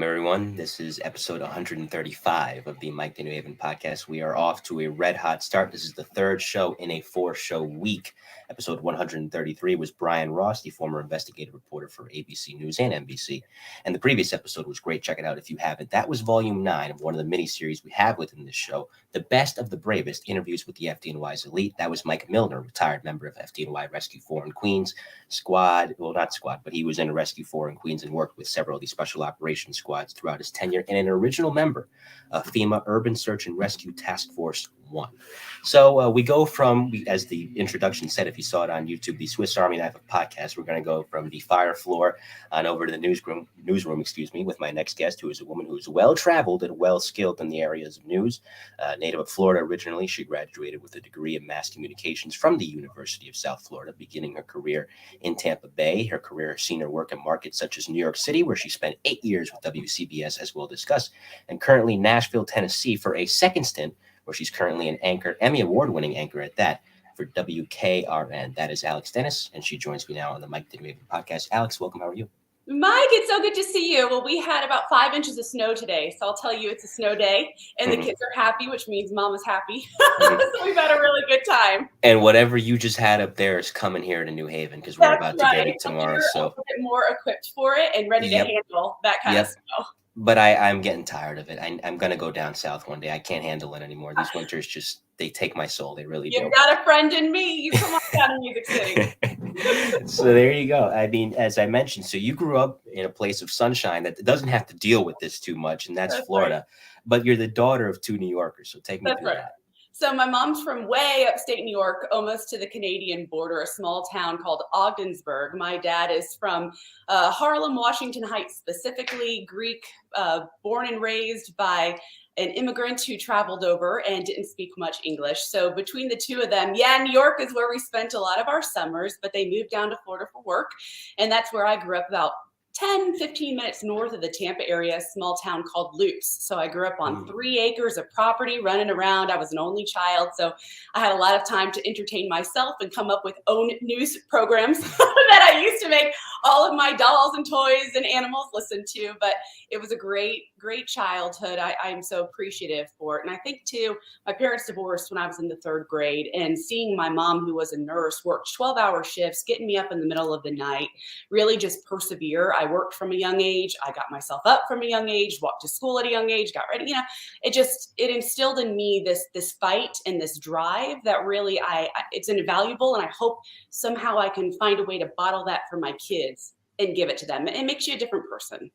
Welcome, everyone. This is episode 135 of the Mike the New Haven podcast. We are off to a red hot start. This is the third show in a 4-show week. Episode 133 was Brian Ross, the former investigative reporter for ABC News and NBC. And the previous episode was great. Check it out if you haven't. That was volume 9 of one of the mini-series we have within this show, The Best of the Bravest, Interviews with the FDNY's Elite. That was Mike Milner, retired member of FDNY Rescue 4 in Queens squad. Well, not squad, but he was in a Rescue 4 in Queens and worked with several of the special operations squads throughout his tenure, and an original member of FEMA Urban Search and Rescue Task Force 1. So we go from, as the introduction said, if you saw it on YouTube, the Swiss Army Knife of Podcast. We're going to go from the fire floor on over to the newsroom, with my next guest, who is a woman who is well-traveled and well-skilled in the areas of news. Native of Florida originally, she graduated with a degree in mass communications from the University of South Florida, beginning her career in Tampa Bay. Her career has seen her work in markets such as New York City, where she spent 8 years with WCBS, as we'll discuss, and currently Nashville, Tennessee, for a second stint, where she's currently an anchor, Emmy Award-winning anchor at that, for WKRN. That is Alex Denis, and she joins me now on the Mike the New Haven podcast. Alex, welcome. How are you? Mike, it's so good to see you. Well, we had about 5 inches of snow today, so I'll tell you it's a snow day, and the kids are happy, which means Mama's happy. So we've had a really good time. And whatever you just had up there is coming here to New Haven, because we're about to get it tomorrow. So a little bit more equipped for it and ready to handle that kind of snow. But I'm getting tired of it. I'm going to go down south one day. I can't handle it anymore. These winters just, they take my soul. They really do. You've got a friend in me. You come on down to Music City. So there you go. I mean, as I mentioned, so you grew up in a place of sunshine that doesn't have to deal with this too much, and that's Florida. Right. But you're the daughter of 2 New Yorkers, so take me through that. So my mom's from way upstate New York, almost to the Canadian border, a small town called Ogdensburg. My dad is from Harlem, Washington Heights, specifically Greek, born and raised by an immigrant who traveled over and didn't speak much English. So between the two of them, New York is where we spent a lot of our summers, but they moved down to Florida for work. And that's where I grew up, about 10, 15 minutes north of the Tampa area, a small town called Loops. So I grew up on 3 acres of property, running around. I was an only child, so I had a lot of time to entertain myself and come up with own news programs that I used to make all of my dolls and toys and animals listen to. But it was a great childhood. I'm so appreciative for it. And I think, too, my parents divorced when I was in the 3rd grade, and seeing my mom, who was a nurse, worked 12-hour shifts, getting me up in the middle of the night, really just persevere. I worked from a young age. I got myself up from a young age, walked to school at a young age, got ready. It instilled in me this fight and this drive that really it's invaluable. And I hope somehow I can find a way to bottle that for my kids and give it to them. It makes you a different person.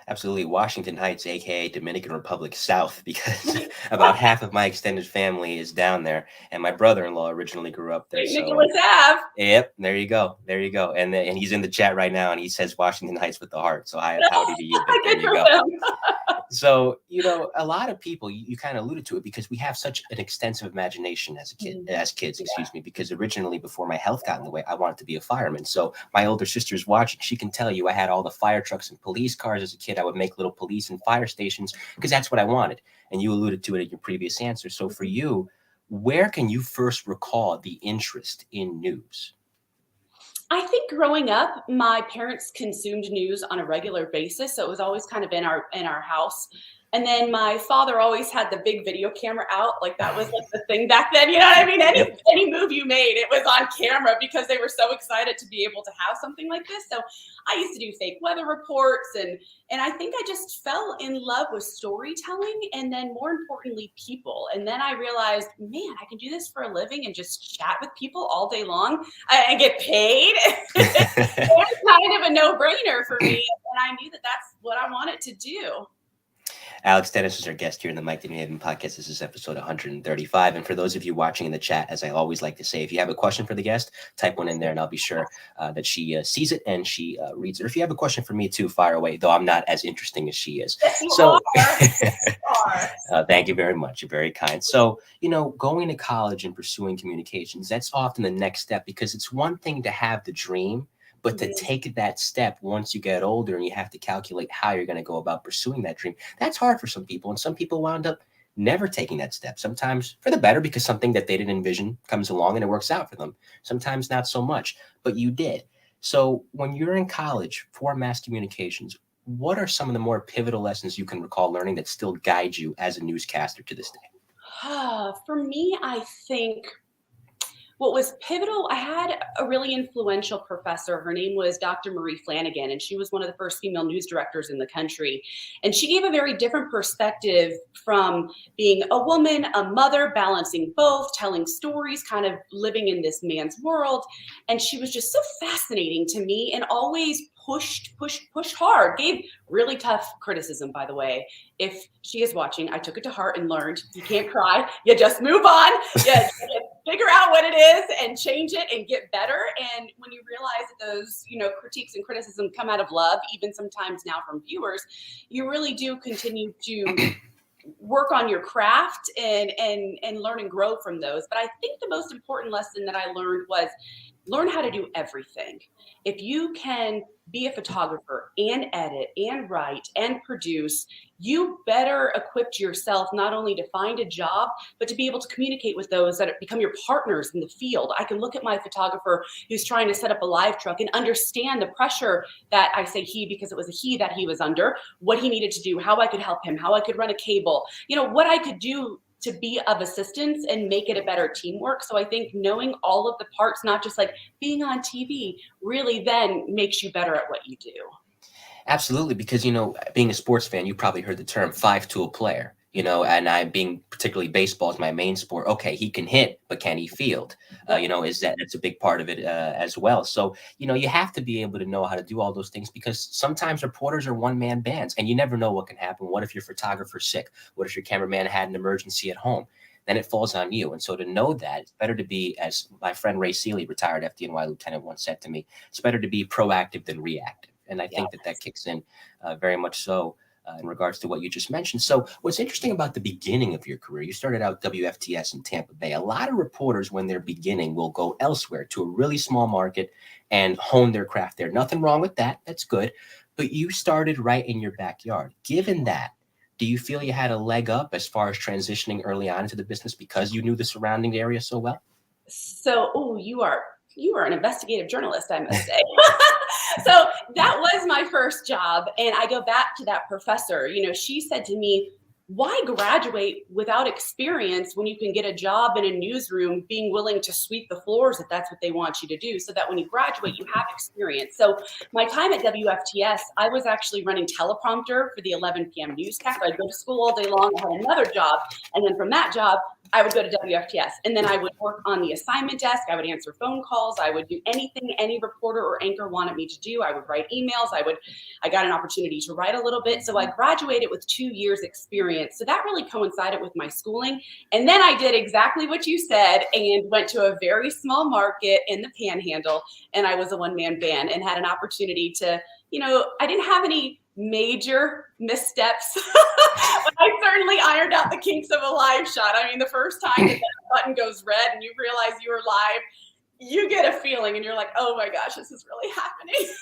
Absolutely. Washington Heights, aka Dominican Republic South, because about half of my extended family is down there, and my brother-in-law originally grew up there. Nicholas Ave. Yep, there you go. And he's in the chat right now, and he says Washington Heights with the heart. So howdy to you. There you go. So, a lot of people, you kind of alluded to it, because we have such an extensive imagination as kids, because originally, before my health got in the way, I wanted to be a fireman. So my older sister's watching. She can tell you I had all the fire trucks and police cars as a kid. I would make little police and fire stations because that's what I wanted. And you alluded to it in your previous answer. So for you, where can you first recall the interest in news? I think growing up, my parents consumed news on a regular basis. So it was always kind of in our house. And then my father always had the big video camera out. Like that was like the thing back then. You know what I mean? Any move you made, it was on camera because they were so excited to be able to have something like this. So I used to do fake weather reports. And I think I just fell in love with storytelling, and then more importantly, people. And then I realized, man, I can do this for a living and just chat with people all day long and get paid. It's kind of a no-brainer for me. And I knew that that's what I wanted to do. Alex Denis is our guest here in the Mike the New Haven podcast. This is episode 135. And for those of you watching in the chat, as I always like to say, if you have a question for the guest, type one in there and I'll be sure that she sees it and she reads it. Or if you have a question for me too, fire away, though I'm not as interesting as she is. So thank you very much. You're very kind. So, going to college and pursuing communications, that's often the next step, because it's one thing to have the dream, but to take that step once you get older and you have to calculate how you're going to go about pursuing that dream, that's hard for some people. And some people wound up never taking that step, sometimes for the better because something that they didn't envision comes along and it works out for them. Sometimes not so much, but you did. So when you're in college for mass communications, what are some of the more pivotal lessons you can recall learning that still guide you as a newscaster to this day? For me, I think what was pivotal, I had a really influential professor. Her name was Dr. Marie Flanagan, and she was one of the first female news directors in the country. And she gave a very different perspective from being a woman, a mother, balancing both, telling stories, kind of living in this man's world. And she was just so fascinating to me and always pushed hard, gave really tough criticism, by the way. If she is watching, I took it to heart and learned you can't cry, you just move on. Yeah, figure out what it is and change it and get better. And when you realize that those, critiques and criticism come out of love, even sometimes now from viewers, you really do continue to work on your craft and learn and grow from those. But I think the most important lesson that I learned was learn how to do everything. If you can be a photographer and edit and write and produce, you better equip yourself not only to find a job, but to be able to communicate with those that become your partners in the field. I can look at my photographer who's trying to set up a live truck and understand the pressure that, I say he because it was a he that he was under, what he needed to do, how I could help him, how I could run a cable, what I could do to be of assistance and make it a better teamwork. So I think knowing all of the parts, not just like being on TV, really then makes you better at what you do. Absolutely, because, being a sports fan, you probably heard the term five-tool player, and I being particularly baseball is my main sport. Okay, he can hit, but can he field? That's a big part of it as well. So, you have to be able to know how to do all those things because sometimes reporters are one-man bands and you never know what can happen. What if your photographer's sick? What if your cameraman had an emergency at home? Then it falls on you. And so to know that, it's better to be, as my friend Ray Seeley, retired FDNY lieutenant, once said to me, it's better to be proactive than reactive. And I think that kicks in very much so in regards to what you just mentioned. So what's interesting about the beginning of your career, you started out WFTS in Tampa Bay. A lot of reporters, when they're beginning, will go elsewhere to a really small market and hone their craft there. Nothing wrong with that. That's good. But you started right in your backyard. Given that, do you feel you had a leg up as far as transitioning early on into the business because you knew the surrounding area so well? So, you are an investigative journalist, I must say. So that was my first job. And I go back to that professor, she said to me, why graduate without experience when you can get a job in a newsroom being willing to sweep the floors if that's what they want you to do, so that when you graduate, you have experience. So my time at WFTS, I was actually running teleprompter for the 11 p.m. newscast. I'd go to school all day long. I had another job. And then from that job, I would go to WFTS and then I would work on the assignment desk. I would answer phone calls. I would do anything any reporter or anchor wanted me to do. I would write emails. I got an opportunity to write a little bit. So I graduated with 2 years experience. So that really coincided with my schooling. And then I did exactly what you said and went to a very small market in the Panhandle. And I was a one-man band and had an opportunity to, I didn't have any major missteps, but I certainly ironed out the kinks of a live shot. I mean, the first time that button goes red and you realize you were live, you get a feeling and you're like, oh my gosh, this is really happening.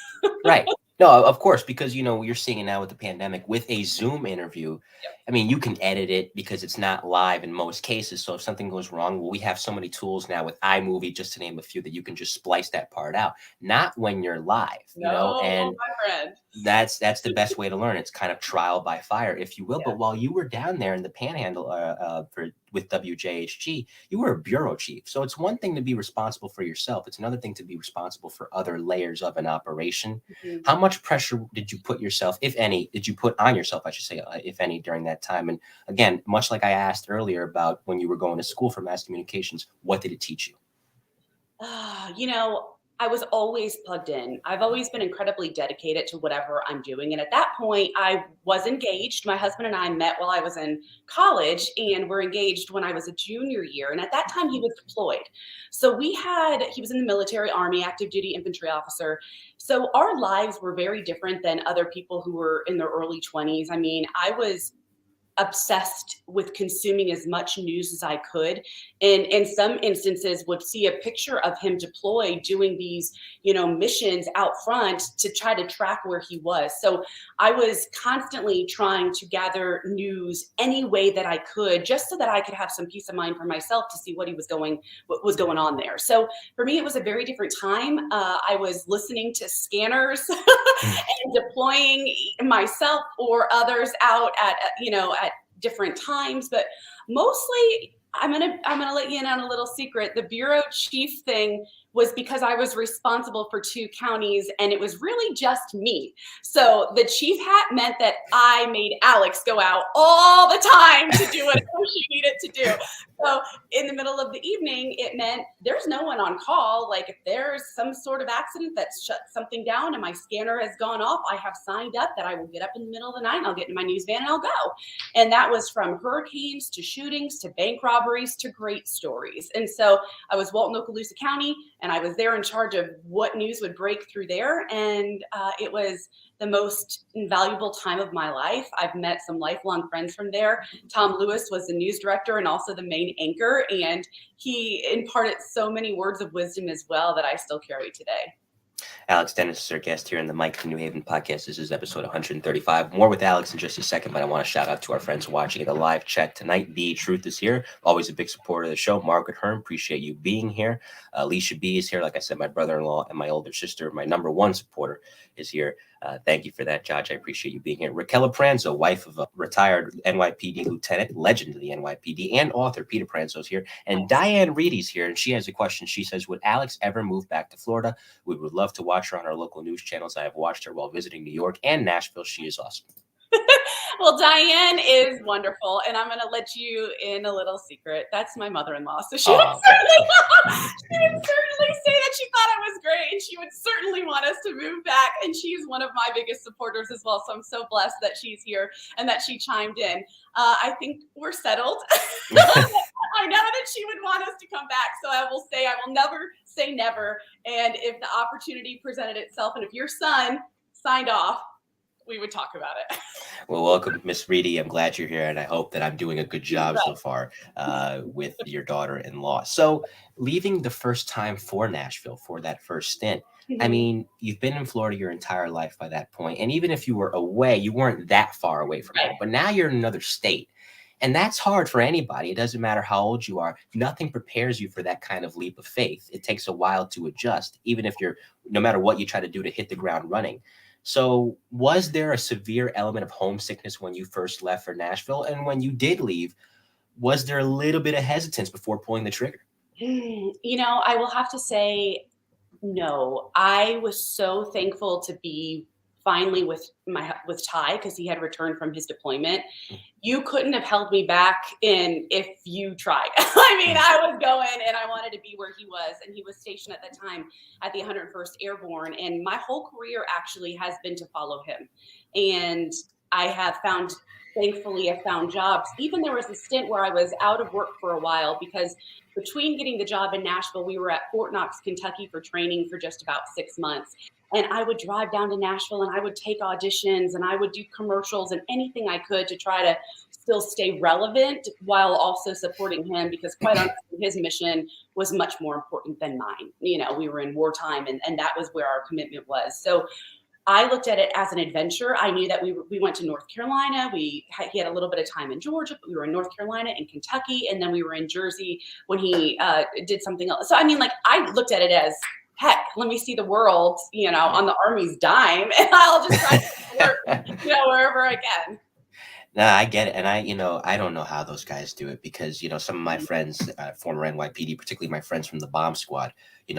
Right. No, of course, because, you're seeing it now with the pandemic with a Zoom interview. Yep. I mean, you can edit it because it's not live in most cases. So if something goes wrong, well, we have so many tools now with iMovie, just to name a few, that you can just splice that part out. Not when you're live, and my friend. that's the best way to learn. It's kind of trial by fire, if you will. Yeah. But while you were down there in the Panhandle with WJHG, you were a bureau chief. So it's one thing to be responsible for yourself. It's another thing to be responsible for other layers of an operation. Mm-hmm. How much pressure did you put yourself, if any, did you put on yourself, I should say, if any, during that time? And again, much like I asked earlier about when you were going to school for mass communications, what did it teach you? I was always plugged in. I've always been incredibly dedicated to whatever I'm doing. And at that point, I was engaged. My husband and I met while I was in college and were engaged when I was a junior year. And at that time, he was deployed. So he was in the military, Army, active duty infantry officer. So our lives were very different than other people who were in their early 20s. I mean, I was obsessed with consuming as much news as I could. And in some instances would see a picture of him deployed doing these, missions out front to try to track where he was. So I was constantly trying to gather news any way that I could, just so that I could have some peace of mind for myself to see what was going on there. So for me, it was a very different time. I was listening to scanners and deploying myself or others out at different times, but mostly I'm gonna let you in on a little secret. The bureau chief thing was because I was responsible for 2 counties, and it was really just me. So the chief hat meant that I made Alex go out all the time to do whatever she needed to do. So in the middle of the evening, it meant there's no one on call. Like if there's some sort of accident that's shut something down and my scanner has gone off, I have signed up that I will get up in the middle of the night and I'll get in my news van and I'll go. And that was from hurricanes to shootings to bank robberies to great stories. And so I was Walton-Okaloosa County, and I was there in charge of what news would break through there. And it was the most invaluable time of my life. I've met some lifelong friends from there. Tom Lewis was the news director and also the main anchor, and he imparted so many words of wisdom as well that I still carry today. Alex Denis is our guest here in the Mike to New Haven podcast. This is episode 135. More with Alex in just a second, but I want to shout out to our friends watching in the live chat tonight. The Truth is here. Always a big supporter of the show. Margaret Hearn, appreciate you being here. Alicia B is here. Like I said, my brother-in-law and my older sister, my number 1 supporter, is here. Thank you for that, Judge. I appreciate you being here. Raquel Pranzo, wife of a retired NYPD lieutenant, legend of the NYPD, and author Peter Pranzo is here. And Diane Reedy's here, and she has a question. She says, would Alex ever move back to Florida? We would love to watch her on our local news channels. I have watched her while visiting New York and Nashville. She is awesome. Well, Diane is wonderful, and I'm going to let you in a little secret. That's my mother-in-law, so she would certainly say that she thought I was great, and she would certainly want us to move back, and she's one of my biggest supporters as well, so I'm so blessed that she's here and that she chimed in. I think we're settled. I know that she would want us to come back, so I will never say never, and if the opportunity presented itself, and if your son signed off, we would talk about it. Well, welcome, Miss Reedy. I'm glad you're here, and I hope that I'm doing a good job so far with your daughter-in-law. So leaving the first time for Nashville for that first stint, I mean, you've been in Florida your entire life by that point, and even if you were away, you weren't that far away from home, but now you're in another state. And that's hard for anybody. It doesn't matter how old you are. Nothing prepares you for that kind of leap of faith. It takes a while to adjust, even if no matter what you try to do to hit the ground running. So was there a severe element of homesickness when you first left for Nashville? And when you did leave, was there a little bit of hesitance before pulling the trigger? I will have to say no. I was so thankful to be finally with Ty, because he had returned from his deployment. You couldn't have held me back if you tried. I mean, I was going and I wanted to be where he was, and he was stationed at that time at the 101st Airborne. And my whole career actually has been to follow him. And I have thankfully found jobs. Even there was a stint where I was out of work for a while, because between getting the job in Nashville, we were at Fort Knox, Kentucky for training for just about 6 months. And I would drive down to Nashville and I would take auditions and I would do commercials and anything I could to try to still stay relevant while also supporting him, because quite honestly, his mission was much more important than mine. We were in wartime, and that was where our commitment was. So I looked at it as an adventure. I knew that we went to North Carolina. He had a little bit of time in Georgia, but we were in North Carolina and Kentucky, and then we were in Jersey when he did something else. So I mean, I looked at it as, heck, let me see the world, on the Army's dime, and I'll just try to work, wherever I can. No, I get it. And I don't know how those guys do it, because, some of my friends, former NYPD, particularly my friends from the bomb squad,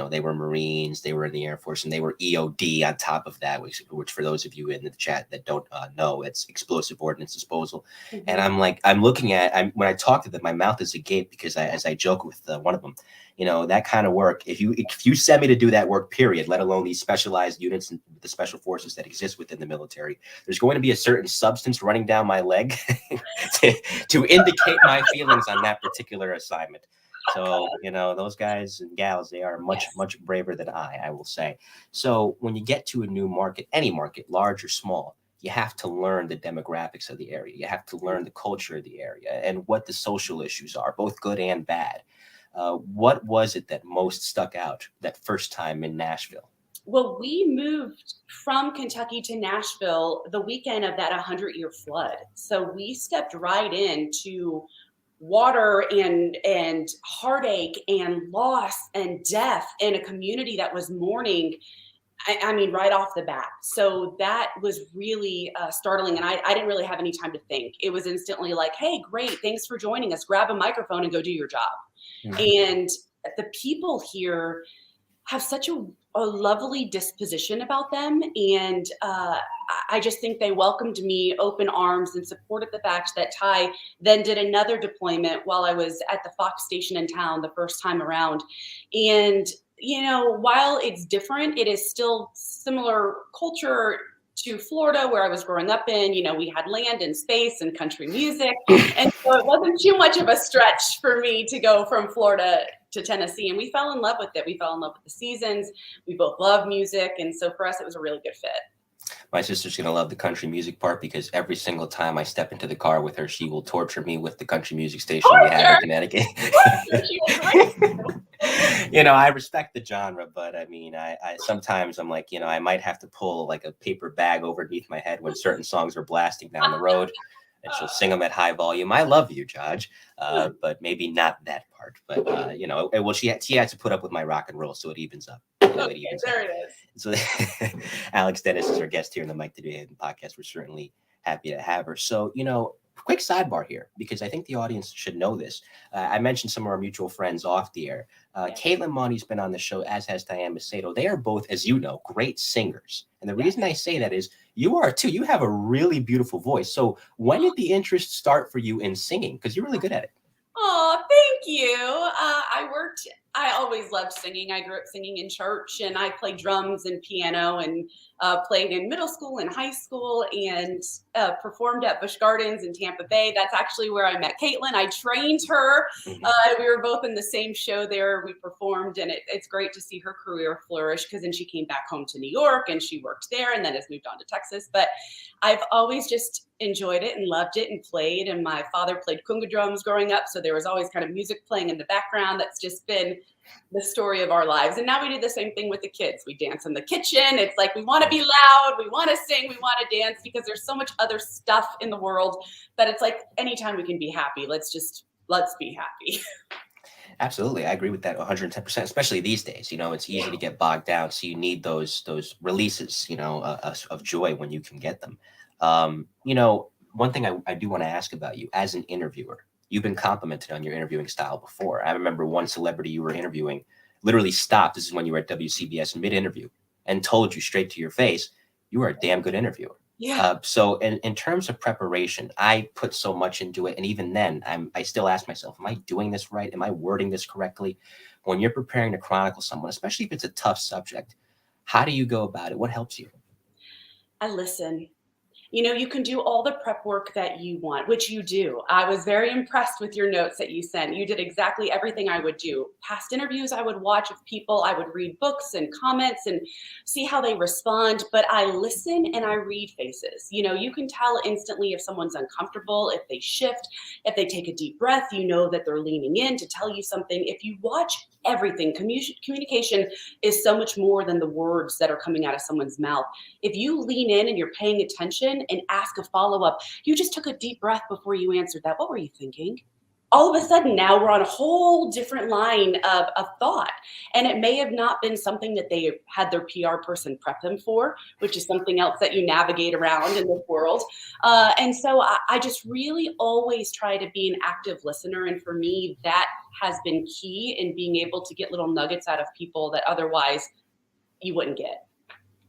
they were Marines, they were in the Air Force, and they were EOD on top of that, which for those of you in the chat that don't know, it's explosive ordnance disposal. Mm-hmm. And I'm looking at, when I talk to them, my mouth is agape, because as I joke with one of them, that kind of work, if you send me to do that work, period, let alone these specialized units and the special forces that exist within the military, there's going to be a certain substance running down my leg to indicate my feelings on that particular assignment. So, those guys and gals, they are much, much braver than I will say. So when you get to a new market, any market, large or small, you have to learn the demographics of the area. You have to learn the culture of the area and what the social issues are, both good and bad. What was it that most stuck out that first time in Nashville? Well, we moved from Kentucky to Nashville the weekend of that 100-year flood. So we stepped right into water and heartache and loss and death in a community that was mourning. I mean, right off the bat. So that was really startling. And I didn't really have any time to think. It was instantly like, hey, great. Thanks for joining us. Grab a microphone and go do your job. Mm-hmm. And the people here have such a lovely disposition about them. And I just think they welcomed me open arms and supported the fact that Ty then did another deployment while I was at the Fox station in town the first time around. And, while it's different, it is still similar culture to Florida, where I was growing up in. We had land and space and country music. And so it wasn't too much of a stretch for me to go from Florida to Tennessee. And we fell in love with it. We fell in love with the seasons. We both love music. And so for us, it was a really good fit. My sister's going to love the country music part because every single time I step into the car with her, she will torture me with the country music station we have in Connecticut. I respect the genre, but I mean, I sometimes I'm like, I might have to pull like a paper bag overneath my head when certain songs are blasting down the road. And she'll sing them at high volume. I love you, Judge, but maybe not that part. But, well, she had to put up with my rock and roll, so it evens up. It is. So Alex Denis is our guest here in the Mike to Be podcast. We're certainly happy to have her. So, quick sidebar here, because I think the audience should know this. I mentioned some of our mutual friends off the air. Caitlin Monty's been on the show, as has Diane Macedo. They are both, as you know, great singers. And the reason I say that is you are too. You have a really beautiful voice. So when did the interest start for you in singing? Because you're really good at it. Oh, thank you. I always loved singing. I grew up singing in church, and I played drums and piano and played in middle school and high school, and performed at Busch Gardens in Tampa Bay. That's actually where I met Caitlin. I trained her. We were both in the same show there. We performed, and it's great to see her career flourish, because then she came back home to New York and she worked there and then has moved on to Texas. But I've always just enjoyed it and loved it and played. And my father played conga drums growing up, so there was always kind of music playing in the background. That's just been the story of our lives. And now we do the same thing with the kids. We dance in the kitchen. It's like we want to be loud, we want to sing, we want to dance, because there's so much other stuff in the world that it's like anytime we can be happy, let's be happy. Absolutely. I agree with that 110%, especially these days. It's easy to get bogged down. So you need those releases, of joy when you can get them. One thing I do want to ask about you as an interviewer. You've been complimented on your interviewing style before. I remember one celebrity you were interviewing literally stopped. This is when you were at WCBS mid-interview and told you straight to your face, you were a damn good interviewer. Yeah. So in terms of preparation, I put so much into it. And even then, I still ask myself, am I doing this right? Am I wording this correctly? When you're preparing to chronicle someone, especially if it's a tough subject, how do you go about it? What helps you? I listen. You can do all the prep work that you want, which you do. I was very impressed with your notes that you sent. You did exactly everything I would do. Past interviews I would watch of people. I would read books and comments and see how they respond. But I listen and I read faces. You can tell instantly if someone's uncomfortable, if they shift, if they take a deep breath, that they're leaning in to tell you something. If you watch everything, communication is so much more than the words that are coming out of someone's mouth. If you lean in and you're paying attention and ask a follow-up, you just took a deep breath before you answered that. What were you thinking? All of a sudden now we're on a whole different line of thought. And it may have not been something that they had their PR person prep them for, which is something else that you navigate around in this world. And so I just really always try to be an active listener. And for me, that has been key in being able to get little nuggets out of people that otherwise you wouldn't get.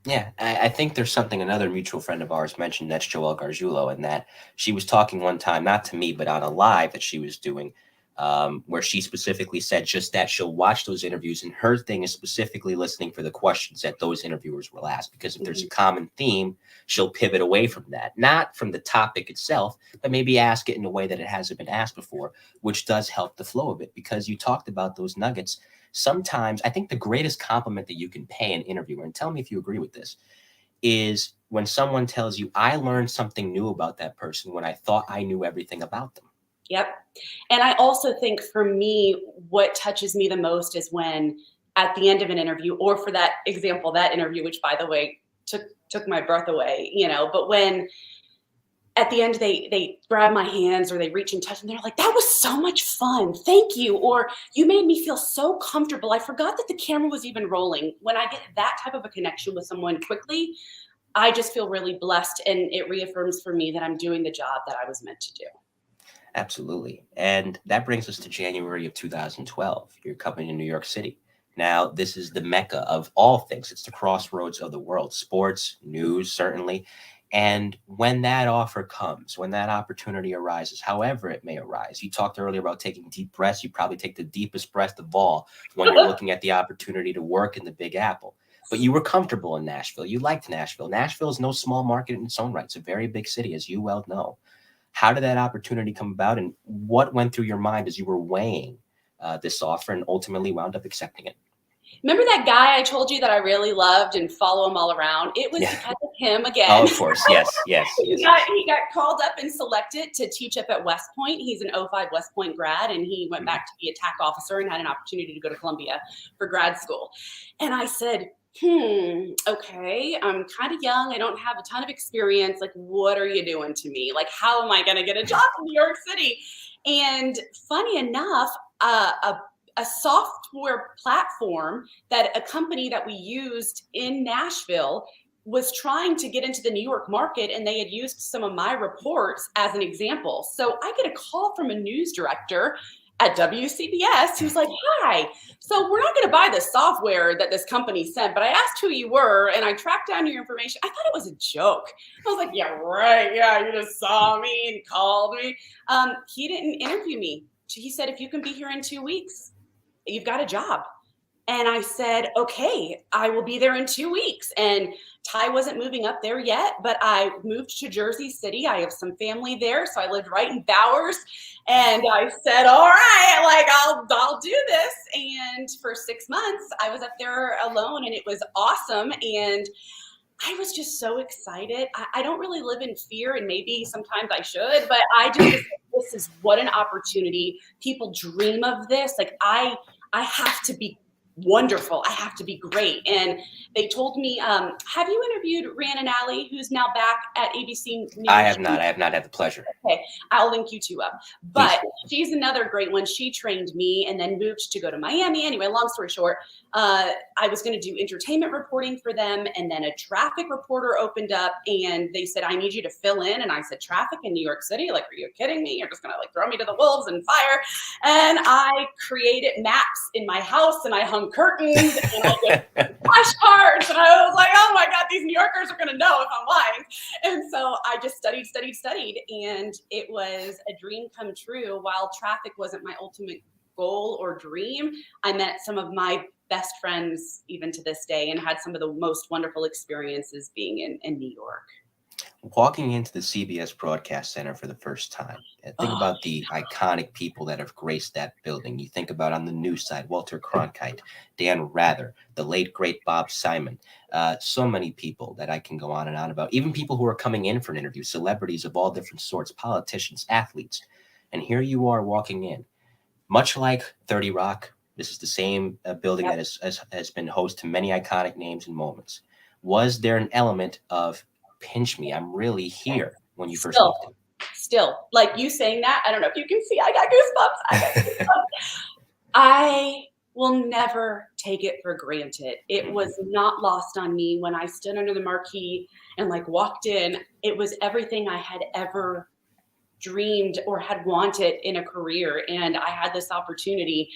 Yeah, I think there's something another mutual friend of ours mentioned, that's Joelle Gargiulo, and that she was talking one time, not to me, but on a live that she was doing, where she specifically said just that she'll watch those interviews, and her thing is specifically listening for the questions that those interviewers will ask, because if there's a common theme, she'll pivot away from that, not from the topic itself, but maybe ask it in a way that it hasn't been asked before, which does help the flow of it, because you talked about those nuggets. Sometimes I think the greatest compliment that you can pay an interviewer, and tell me if you agree with this, is when someone tells you, I learned something new about that person when I thought I knew everything about them. Yep. And I also think for me, what touches me the most is when at the end of an interview, or for that example, that interview, which by the way, took my breath away, but when at the end they grab my hands or they reach and touch and they're like, that was so much fun. Thank you. Or you made me feel so comfortable. I forgot that the camera was even rolling. When I get that type of a connection with someone quickly, I just feel really blessed, and it reaffirms for me that I'm doing the job that I was meant to do. Absolutely. And that brings us to January of 2012. You're coming to New York City. Now, this is the mecca of all things. It's the crossroads of the world, sports, news, certainly. And when that offer comes, when that opportunity arises, however it may arise, you talked earlier about taking deep breaths. You probably take the deepest breath of all when you're looking at the opportunity to work in the Big Apple. But you were comfortable in Nashville. You liked Nashville. Nashville is no small market in its own right. It's a very big city, as you well know. How did that opportunity come about, and what went through your mind as you were weighing this offer and ultimately wound up accepting it? Remember that guy I told you that I really loved and follow him all around? It was because of him again. Oh, of course. Yes. He got called up and selected to teach up at West Point. He's an 05 West Point grad, and he went back to be a TAC officer and had an opportunity to go to Columbia for grad school. And I said, okay, I'm kind of young. I don't have a ton of experience. Like, what are you doing to me? Like, how am I going to get a job in New York City? And funny enough, a software platform that a company that we used in Nashville was trying to get into the New York market, and they had used some of my reports as an example. So I get a call from a news director at WCBS who's like, hi, so we're not going to buy the software that this company sent, but I asked who you were and I tracked down your information. I thought it was a joke. I was like, yeah, right. Yeah, you just saw me and called me. He didn't interview me. He said, if you can be here in 2 weeks, you've got a job. And I said, okay, I will be there in 2 weeks. And Ty wasn't moving up there yet, but I moved to Jersey City. I have some family there. So I lived right in Bowers. And I said, all right, like I'll do this. And for 6 months, I was up there alone, and it was awesome. And I was just so excited. I don't really live in fear, and maybe sometimes I should, but I just, this is what an opportunity. People dream of this. Like I have to be wonderful. I have to be great. And they told me, have you interviewed Rhiannon Alley, who's now back at ABC News? I have not had the pleasure. Okay, I'll link you two up. But she's another great one. She trained me and then moved to go to Miami. Anyway, long story short, I was going to do entertainment reporting for them, and then a traffic reporter opened up, and they said, I need you to fill in. And I said, traffic in New York City? Like, are you kidding me? You're just going to like throw me to the wolves and fire? And I created maps in my house, and I hung curtains, and I did flashcards, and I was like, oh my God, these New Yorkers are going to know if I'm lying. And so I just studied, and it was a dream come true. While traffic wasn't my ultimate goal or dream, I met some of my best friends even to this day and had some of the most wonderful experiences being in New York. Walking into the CBS Broadcast Center for the first time, think about the iconic people that have graced that building. You think about on the news side, Walter Cronkite, Dan Rather, the late, great Bob Simon. So many people that I can go on and on about, even people who are coming in for an interview, celebrities of all different sorts, politicians, athletes. And here you are walking in. Much like 30 Rock, this is the same building that has been host to many iconic names and moments. Was there an element of pinch me, I'm really here when you first walked in? Still, like you saying that, I don't know if you can see, I got goosebumps. I will never take it for granted. It was not lost on me when I stood under the marquee and like walked in. It was everything I had ever dreamed or had wanted in a career. And I had this opportunity.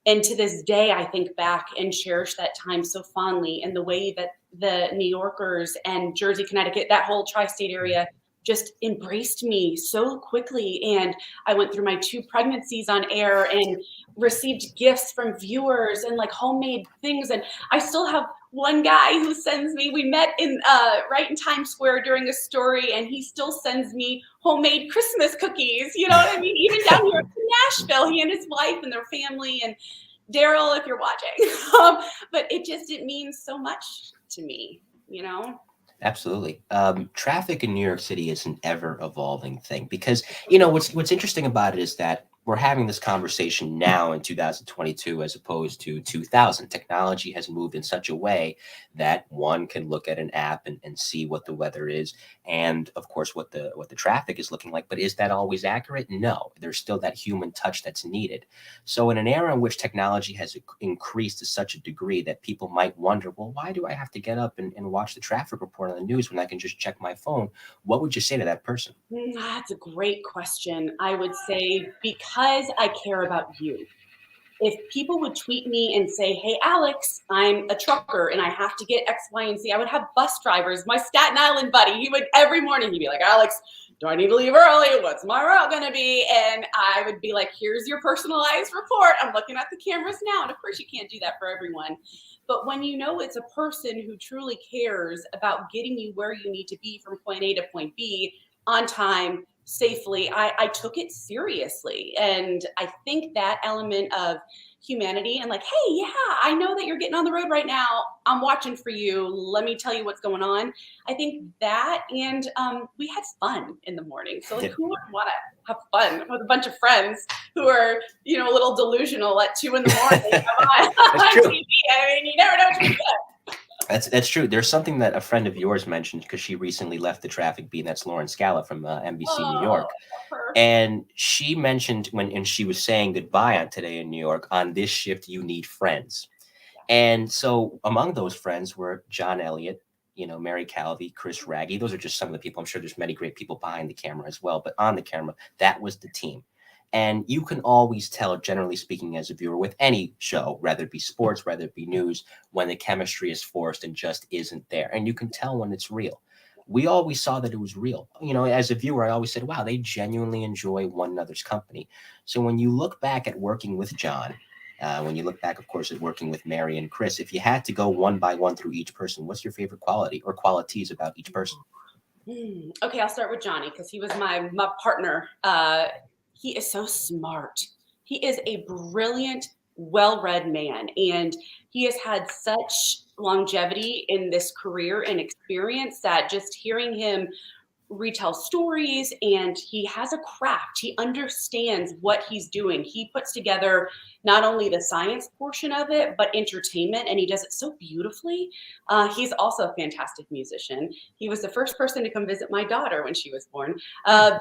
And to this day, I think back and cherish that time so fondly, and the way that the New Yorkers and Jersey, Connecticut, that whole tri-state area just embraced me so quickly. And I went through my 2 pregnancies on air and received gifts from viewers and like homemade things. And I still have one guy who sends me, we met in right in Times Square during a story, and he still sends me homemade Christmas cookies. You know what I mean? Even down here in Nashville, he and his wife and their family, and Daryl, if you're watching. But it means so much to me, you know? Absolutely. Traffic in New York City is an ever evolving thing because, you know, what's interesting about it is that we're having this conversation now in 2022 as opposed to 2000. Technology has moved in such a way that one can look at an app and see what the weather is and of course what the traffic is looking like. But is that always accurate? No, there's still that human touch that's needed. So in an era in which technology has increased to such a degree that people might wonder, well, why do I have to get up and watch the traffic report on the news when I can just check my phone? What would you say to that person? That's a great question. I would say because I care about you. If people would tweet me and say, "Hey, Alex, I'm a trucker and I have to get X, Y, and Z," I would have bus drivers. My Staten Island buddy, he would every morning, he'd be like, "Alex, do I need to leave early? What's my route going to be?" And I would be like, "Here's your personalized report. I'm looking at the cameras now." And of course, you can't do that for everyone. But when you know it's a person who truly cares about getting you where you need to be from point A to point B on time, safely, I took it seriously. And I think that element of humanity and like, "Hey, yeah, I know that you're getting on the road right now. I'm watching for you. Let me tell you what's going on." I think that, and we had fun in the morning. So like, Yeah, who would want to have fun with a bunch of friends who are, a little delusional at 2 in the morning that's on true. TV? I mean, you never know what you're gonna get. That's true. There's something that a friend of yours mentioned because she recently left the traffic beat. That's Lauren Scala from NBC New Oh, York. her. And she mentioned and she was saying goodbye on Today in New York, on this shift, you need friends. And so among those friends were John Elliott, Mary Calvi, Chris Wragge. Those are just some of the people. I'm sure there's many great people behind the camera as well, but on the camera, that was the team. And you can always tell, generally speaking, as a viewer with any show, whether it be sports, whether it be news, when the chemistry is forced and just isn't there. And you can tell when it's real. We always saw that it was real. As a viewer, I always said, wow, they genuinely enjoy one another's company. So when you look back at working with John, when you look back, of course, at working with Mary and Chris, if you had to go one by one through each person, what's your favorite quality or qualities about each person? Okay, I'll start with Johnny because he was my partner. He is so smart. He is a brilliant, well-read man, and he has had such longevity in this career and experience that just hearing him retell stories, and he has a craft. He understands what he's doing. He puts together not only the science portion of it, but entertainment, and he does it so beautifully. He's also a fantastic musician. He was the first person to come visit my daughter when she was born. But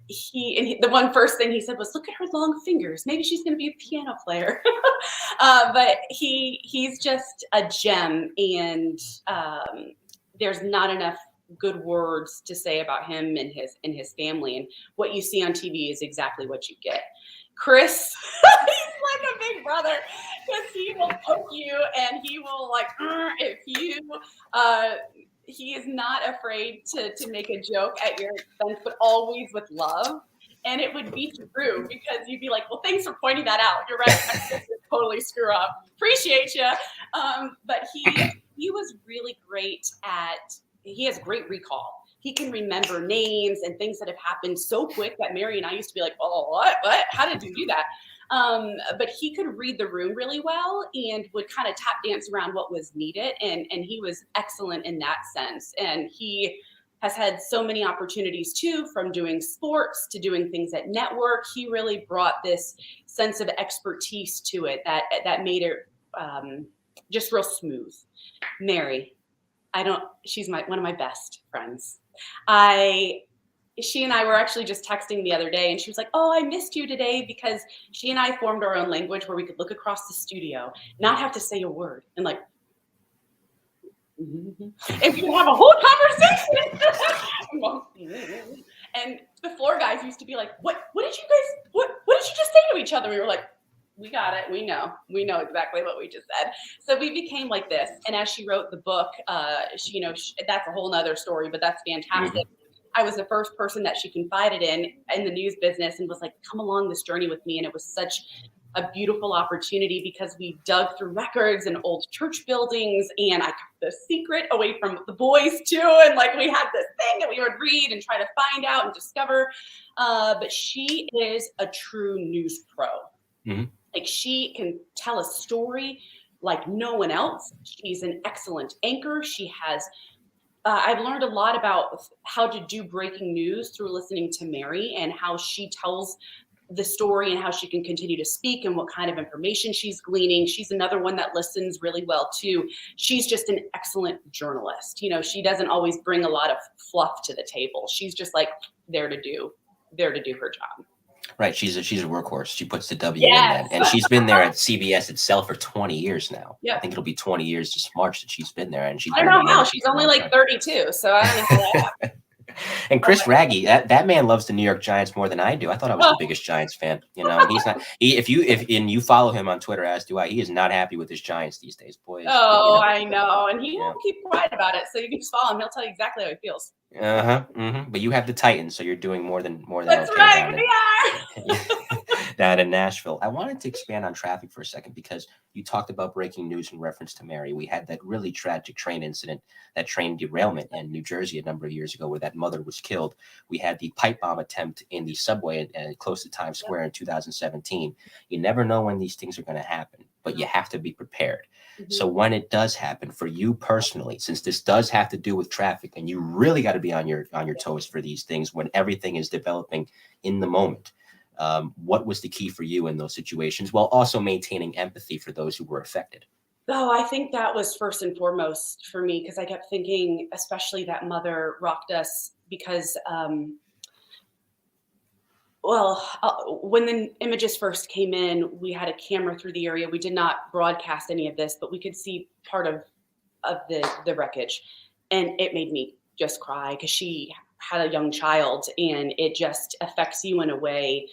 the one first thing he said was, "Look at her long fingers. Maybe she's going to be a piano player." But he's just a gem, and there's not enough good words to say about him and his family. And what you see on TV is exactly what you get. Chris, he's like a big brother because he will poke you and he will like if you. He is not afraid to make a joke at your expense, but always with love. And it would be true because you'd be like, "Well, thanks for pointing that out. You're right. I totally screw up. Appreciate you." But he was really great at. He has great recall. He can remember names and things that have happened so quick that Mary and I used to be like, "Oh, what? How did you do that?" But he could read the room really well and would kind of tap dance around what was needed. And he was excellent in that sense. And he has had so many opportunities too, from doing sports to doing things at network. He really brought this sense of expertise to it that made it just real smooth. Mary, she's one of my best friends. She and I were actually just texting the other day, and she was like, "Oh, I missed you today," because she and I formed our own language where we could look across the studio, not have to say a word, and like, and we could have a whole conversation. And the floor guys used to be like, what did you just say to each other?" We were like, "We got it. We know exactly what we just said." So we became like this. And as she wrote the book, that's a whole nother story, but that's fantastic. Mhm. I was the first person that she confided in the news business and was like, "Come along this journey with me." And it was such a beautiful opportunity because we dug through records and old church buildings, and I kept the secret away from the boys too. And like, we had this thing that we would read and try to find out and discover. But she is a true news pro. Mhm. Like, she can tell a story like no one else. She's an excellent anchor. She has I've learned a lot about how to do breaking news through listening to Mary and how she tells the story and how she can continue to speak and what kind of information she's gleaning. She's another one that listens really well too. She's just an excellent journalist. You know, she doesn't always bring a lot of fluff to the table. She's just like there to do her job. Right. She's a workhorse. She puts the W in that. And she's been there at CBS itself for 20 years now. Yeah. I think it'll be 20 years this March that she's been there. And I don't know how. She's only like 32. So I don't know how that And Chris Wragge, that man loves the New York Giants more than I do. I thought I was the biggest Giants fan. You know, he's not. If you follow him on Twitter, as do I, he is not happy with his Giants these days, boys. Oh, I know, and he won't keep quiet about it. So you can just follow him; he'll tell you exactly how he feels. But you have the Titans, so you're doing more than. That's okay right, we are. Down in Nashville. I wanted to expand on traffic for a second because you talked about breaking news in reference to Mary. We had that really tragic train incident, that train derailment in New Jersey a number of years ago where that mother was killed. We had the pipe bomb attempt in the subway close to Times Square in 2017. You never know when these things are going to happen, but you have to be prepared. So when it does happen for you personally, since this does have to do with traffic and you really got to be on your toes for these things when everything is developing in the moment, what was the key for you in those situations while also maintaining empathy for those who were affected? Oh, I think that was first and foremost for me because I kept thinking, especially that mother rocked us because, when the images first came in, we had a camera through the area. We did not broadcast any of this, but we could see part of the wreckage. And it made me just cry because she had a young child and it just affects you in a way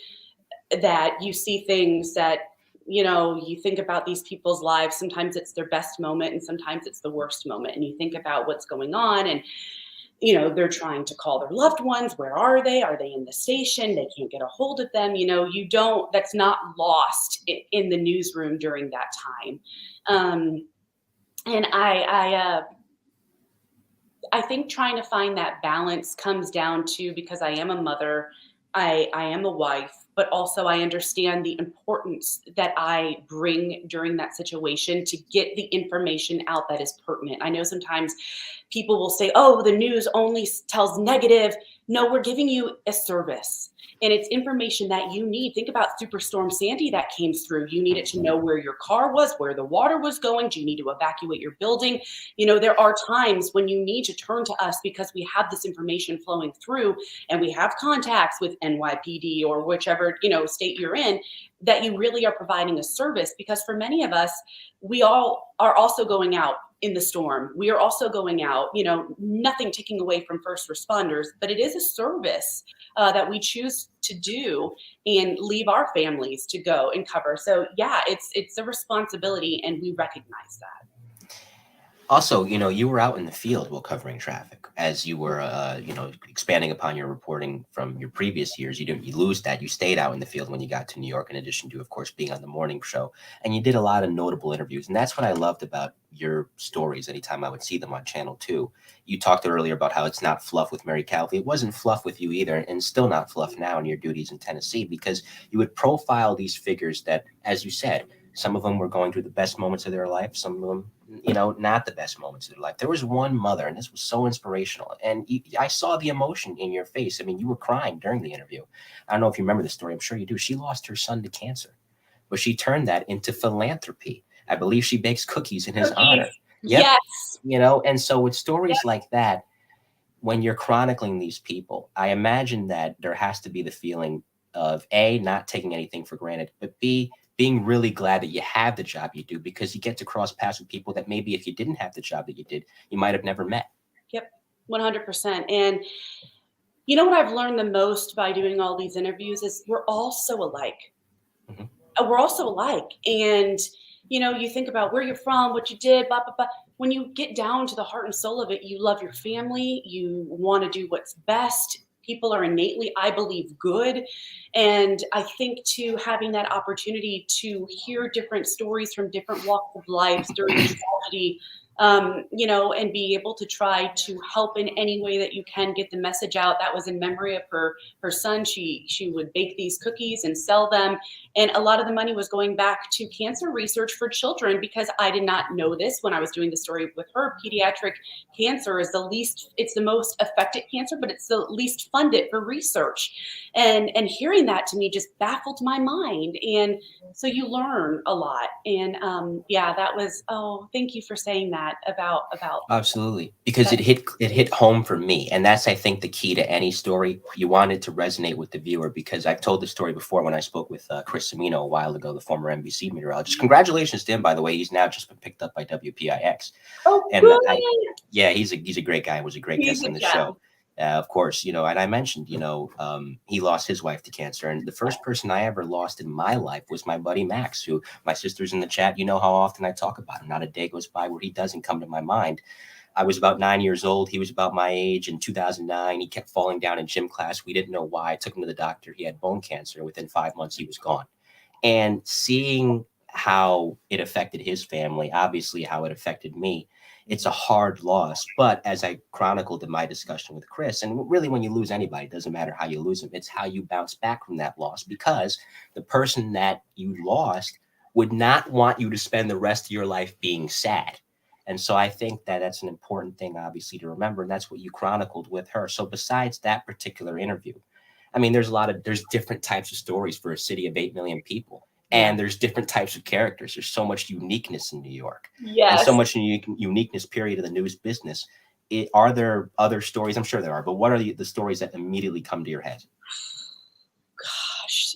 that you see things that, you know, you think about these people's lives. Sometimes it's their best moment and sometimes it's the worst moment. And you think about what's going on and, you know, they're trying to call their loved ones. Where are they? Are they in the station? They can't get a hold of them. You know, that's not lost in the newsroom during that time. And I think trying to find that balance comes down to, because I am a mother, I am a wife, but also I understand the importance that I bring during that situation to get the information out that is pertinent. I know sometimes people will say, oh, the news only tells negative. No, we're giving you a service. And it's information that you need. Think about Superstorm Sandy that came through. You needed to know where your car was, where the water was going. Do you need to evacuate your building? You know, there are times when you need to turn to us because we have this information flowing through and we have contacts with NYPD or whichever, you know, state you're in, that you really are providing a service. Because for many of us, we all are also going out in the storm. We are also going out, you know, nothing taking away from first responders, but it is a service that we choose to do and leave our families to go and cover. So yeah, it's a responsibility and we recognize that. Also, you know, you were out in the field while covering traffic as you were, expanding upon your reporting from your previous years. You lose that. You stayed out in the field when you got to New York, in addition to, of course, being on the morning show. And you did a lot of notable interviews. And that's what I loved about your stories anytime I would see them on Channel 2. You talked earlier about how it's not fluff with Mary Calvi. It wasn't fluff with you either, and still not fluff now in your duties in Tennessee, because you would profile these figures that, as you said, some of them were going through the best moments of their life. Some of them, you know, not the best moments of their life. There was one mother, and this was so inspirational. And I saw the emotion in your face. I mean, you were crying during the interview. I don't know if you remember the story. I'm sure you do. She lost her son to cancer, but she turned that into philanthropy. I believe she bakes cookies in his honor. Yep. Yes. You know, and so with stories like that, when you're chronicling these people, I imagine that there has to be the feeling of A, not taking anything for granted, but B, being really glad that you have the job you do, because you get to cross paths with people that maybe if you didn't have the job that you did, you might have never met. Yep, 100%. And you know what I've learned the most by doing all these interviews is we're all so alike. Mm-hmm. We're all so alike. And, you know, you think about where you're from, what you did, blah, blah, blah. When you get down to the heart and soul of it, you love your family. You want to do what's best. People are innately, I believe, good. And I think too, having that opportunity to hear different stories from different walks of life during tragedy you know, and be able to try to help in any way that you can get the message out. That was in memory of her son. She would bake these cookies and sell them. And a lot of the money was going back to cancer research for children, because I did not know this when I was doing the story with her. Pediatric cancer is it's the most affected cancer, but it's the least funded for research. And hearing that to me just baffled my mind. And so you learn a lot. And that was, thank you for saying that about Absolutely, because it hit home for me, and that's, I think, the key to any story. You want it to resonate with the viewer, because I've told the story before when I spoke with Chris Cimino a while ago, the former NBC meteorologist. Congratulations to him, by the way. He's now just been picked up by WPIX. Oh, and good. He's a great guy. Was a great guest on the show. Of course, and I mentioned, he lost his wife to cancer. And the first person I ever lost in my life was my buddy Max, who, my sister's in the chat. You know how often I talk about him. Not a day goes by where he doesn't come to my mind. I was about 9 years old. He was about my age. In 2009, he kept falling down in gym class. We didn't know why. I took him to the doctor. He had bone cancer. Within 5 months, he was gone. And seeing how it affected his family, obviously how it affected me, it's a hard loss. But as I chronicled in my discussion with Chris, and really when you lose anybody, it doesn't matter how you lose them, it's how you bounce back from that loss, because the person that you lost would not want you to spend the rest of your life being sad. And so I think that that's an important thing, obviously, to remember. And that's what you chronicled with her. So besides that particular interview, I mean, there's different types of stories for a city of 8 million people. And there's different types of characters. There's so much uniqueness in New York. Yes. And so much uniqueness, period, of the news business. Are there other stories? I'm sure there are. But what are the stories that immediately come to your head? Gosh.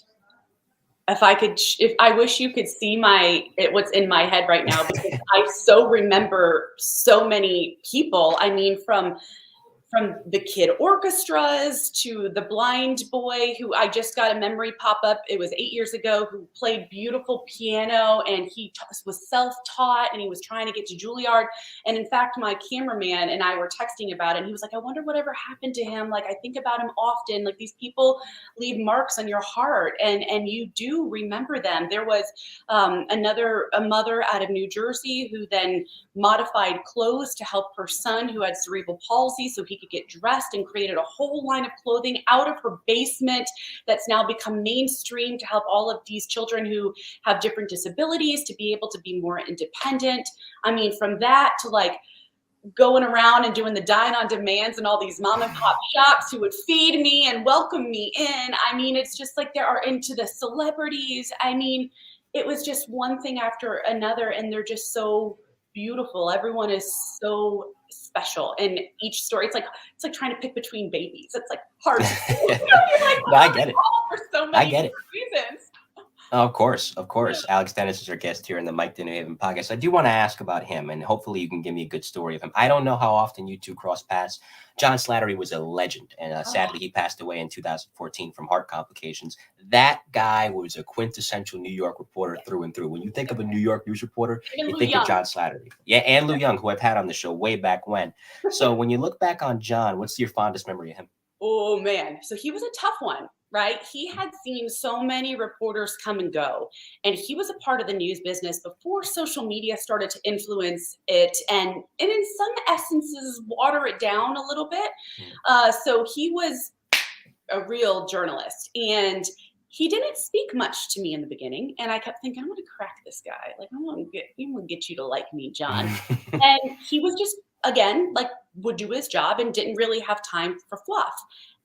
If I wish you could see what's in my head right now, because I so remember so many people. I mean, from the kid orchestras to the blind boy who I just got a memory pop up. It was 8 years ago, who played beautiful piano, and he was self-taught, and he was trying to get to Juilliard. And in fact, my cameraman and I were texting about it, and he was like, I wonder whatever happened to him. Like, I think about him often. Like, these people leave marks on your heart, and you do remember them. There was a mother out of New Jersey who then modified clothes to help her son who had cerebral palsy so he could get dressed, and created a whole line of clothing out of her basement that's now become mainstream to help all of these children who have different disabilities to be able to be more independent. I mean, from that to like going around and doing the dine on demands and all these mom and pop shops who would feed me and welcome me in. I mean, it's just like into the celebrities. I mean, it was just one thing after another, and they're just so beautiful. Everyone is so special, and each story, it's like trying to pick between babies. It's like hard. No, I get it. For so many reasons. Oh, of course. Alex Denis is our guest here in the Mike to New Haven podcast. I do want to ask about him, and hopefully you can give me a good story of him. I don't know how often you two cross paths. John Slattery was a legend, and sadly he passed away in 2014 from heart complications. That guy was a quintessential New York reporter through and through. When you think of a New York news reporter, you think of John Slattery. Yeah, and Lou Young, who I've had on the show way back when. So when you look back on John, what's your fondest memory of him? Oh, man. So he was a tough one. Right? He had seen so many reporters come and go, and he was a part of the news business before social media started to influence it, and in some essences water it down a little bit. So he was a real journalist, and he didn't speak much to me in the beginning, and I kept thinking, I'm going to crack this guy. Like, I'm going to get you to like me, John. And he was just, again, like, would do his job and didn't really have time for fluff.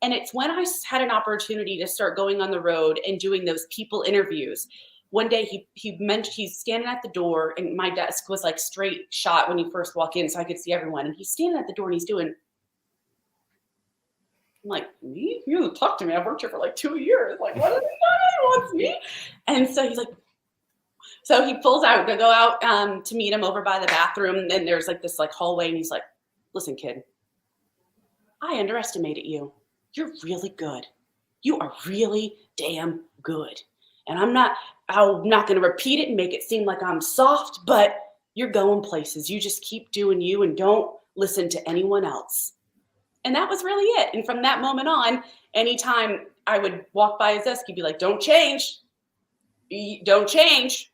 And it's when I had an opportunity to start going on the road and doing those people interviews. One day he mentioned he's standing at the door, and my desk was like straight shot when you first walk in, so I could see everyone. And he's standing at the door and he's doing. I'm like, me? You talk to me. I've worked here for like 2 years. Like, what is he doing? He wants me. And so he's like, so he pulls out to go out to meet him over by the bathroom. And there's like this like hallway, and he's like, listen, kid, I underestimated you. You're really good. You are really damn good. And I'm not going to repeat it and make it seem like I'm soft, but you're going places. You just keep doing you and don't listen to anyone else. And that was really it. And from that moment on, anytime I would walk by his desk, he'd be like, don't change. Don't change.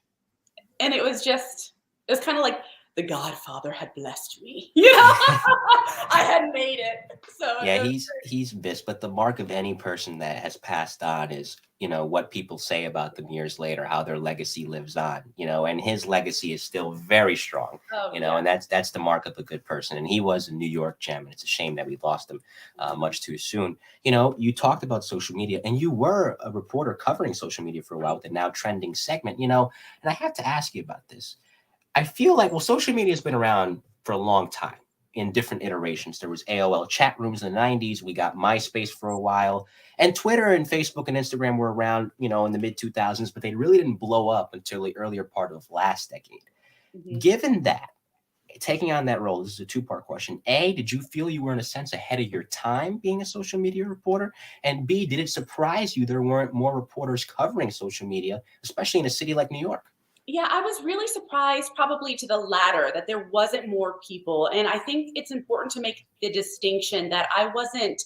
And it was kind of like the Godfather had blessed me. You know, I had made it. So yeah, he's missed, but the mark of any person that has passed on is, what people say about them years later, how their legacy lives on, and his legacy is still very strong, and that's the mark of a good person. And he was a New York gem, and it's a shame that we lost him much too soon. You talked about social media, and you were a reporter covering social media for a while with the Now Trending segment, and I have to ask you about this. I feel like, social media has been around for a long time in different iterations. There was AOL chat rooms in the 90s. We got MySpace for a while. And Twitter and Facebook and Instagram were around, in the mid 2000s, but they really didn't blow up until the earlier part of last decade. Mm-hmm. Given that, taking on that role, this is a two-part question. A, did you feel you were in a sense ahead of your time being a social media reporter? And B, did it surprise you there weren't more reporters covering social media, especially in a city like New York? Yeah, I was really surprised, probably to the latter, that there wasn't more people. And I think it's important to make the distinction that I wasn't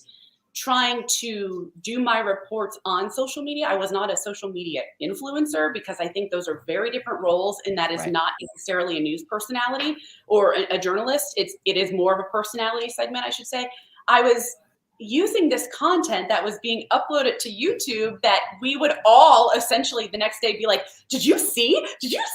trying to do my reports on social media. I was not a social media influencer, because I think those are very different roles, and that is not necessarily a news personality or a journalist. It is more of a personality segment, I should say. I was using this content that was being uploaded to YouTube that we would all essentially the next day be like, did you see this?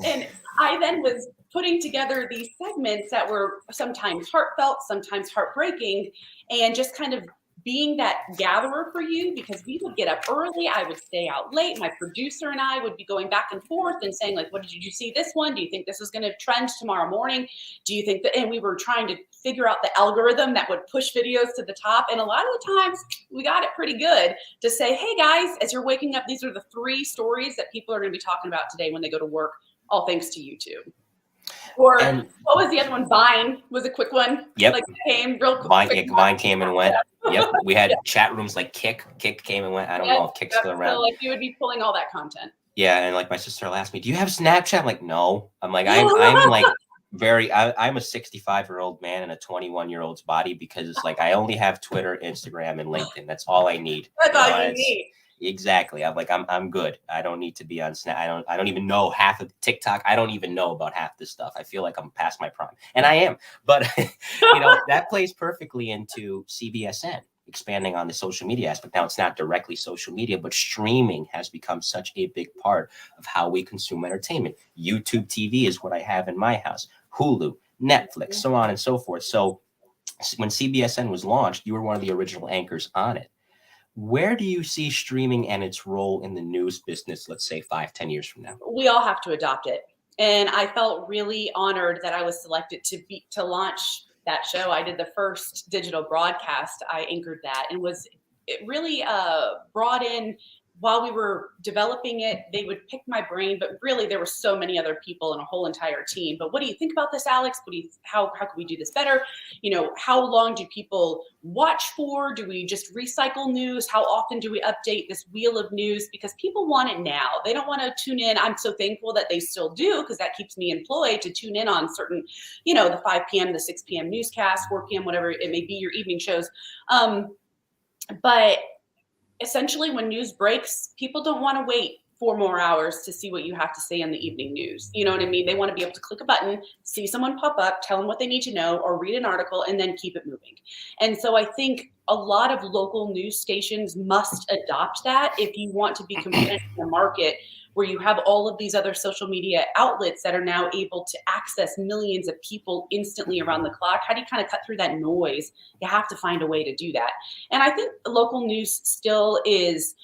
And I then was putting together these segments that were sometimes heartfelt, sometimes heartbreaking, and just kind of being that gatherer for you, because we would get up early, I would stay out late, my producer and I would be going back and forth and saying, like, what did you see this one? Do you think this is going to trend tomorrow morning? Do you think that? And we were trying to figure out the algorithm that would push videos to the top. And a lot of the times we got it pretty good to say, hey guys, as you're waking up, these are the 3 stories that people are going to be talking about today when they go to work, all thanks to YouTube. Or what was the other one? Vine was a quick one. Yep. Like came real quick. Vine came and went. Yep. We had chat rooms like Kick. Kick came and went. I don't know if Kick's still around. So like you would be pulling all that content. Yeah, and like my sister will ask me, do you have Snapchat? I'm like, no. I'm like, I'm like I'm a 65-year-old man in a 21-year-old's body, because it's like I only have Twitter, Instagram, and LinkedIn. That's all I need. That's all you need. Exactly. I'm like, I'm good. I don't need to be on Snap. I don't even know half of TikTok. I don't even know about half this stuff. I feel like I'm past my prime, and I am. But that plays perfectly into CBSN expanding on the social media aspect. Now it's not directly social media, but streaming has become such a big part of how we consume entertainment. YouTube TV is what I have in my house. Hulu, Netflix, so on and so forth. So when CBSN was launched, you were one of the original anchors on it. Where do you see streaming and its role in the news business, let's say 5-10 years from now? We all have to adopt it. And I felt really honored that I was selected to launch that show. I did the first digital broadcast. I anchored that, and it really brought in, while we were developing it, they would pick my brain, but really there were so many other people and a whole entire team. But what do you think about this, Alex? How can we do this better? How long do people watch for? Do we just recycle news? How often do we update this wheel of news? Because people want it now. They don't want to tune in. I'm so thankful that they still do, because that keeps me employed to tune in on certain, the 5 p.m., the 6 p.m. newscast, 4 p.m., whatever it may be, your evening shows. But essentially, when news breaks, people don't want to wait 4 more hours to see what you have to say in the evening news. You know what I mean? They want to be able to click a button, see someone pop up, tell them what they need to know, or read an article, and then keep it moving. And so I think a lot of local news stations must adopt that if you want to be competitive in the market, where you have all of these other social media outlets that are now able to access millions of people instantly around the clock. How do you kind of cut through that noise? You have to find a way to do that. And I think local news still is,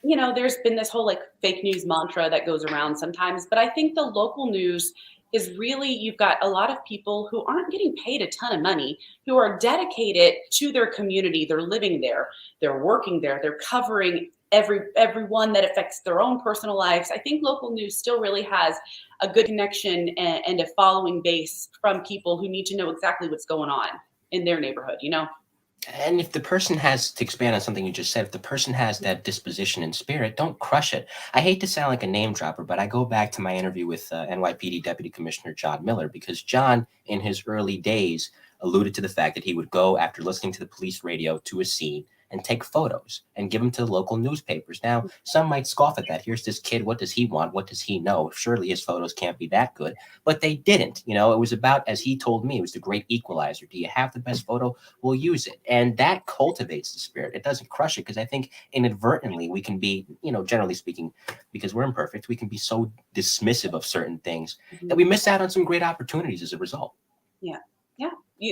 there's been this whole like fake news mantra that goes around sometimes, but I think the local news is really, you've got a lot of people who aren't getting paid a ton of money, who are dedicated to their community. They're living there, they're working there, they're covering everyone that affects their own personal lives. I think local news still really has a good connection and a following base from people who need to know exactly what's going on in their neighborhood, And if the person has, to expand on something you just said, if the person has that disposition and spirit, don't crush it. I hate to sound like a name dropper, but I go back to my interview with NYPD Deputy Commissioner John Miller, because John, in his early days, alluded to the fact that he would go, after listening to the police radio, to a scene and take photos and give them to the local newspapers. Now, some might scoff at that. Here's this kid. What does he want? What does he know? Surely his photos can't be that good. But they didn't. You know, it was about, as he told me, it was the great equalizer. Do you have the best photo? We'll use it. And that cultivates the spirit. It doesn't crush it, because I think inadvertently we can be, you know, generally speaking, because we're imperfect, we can be so dismissive of certain things that we miss out on some great opportunities as a result. Yeah.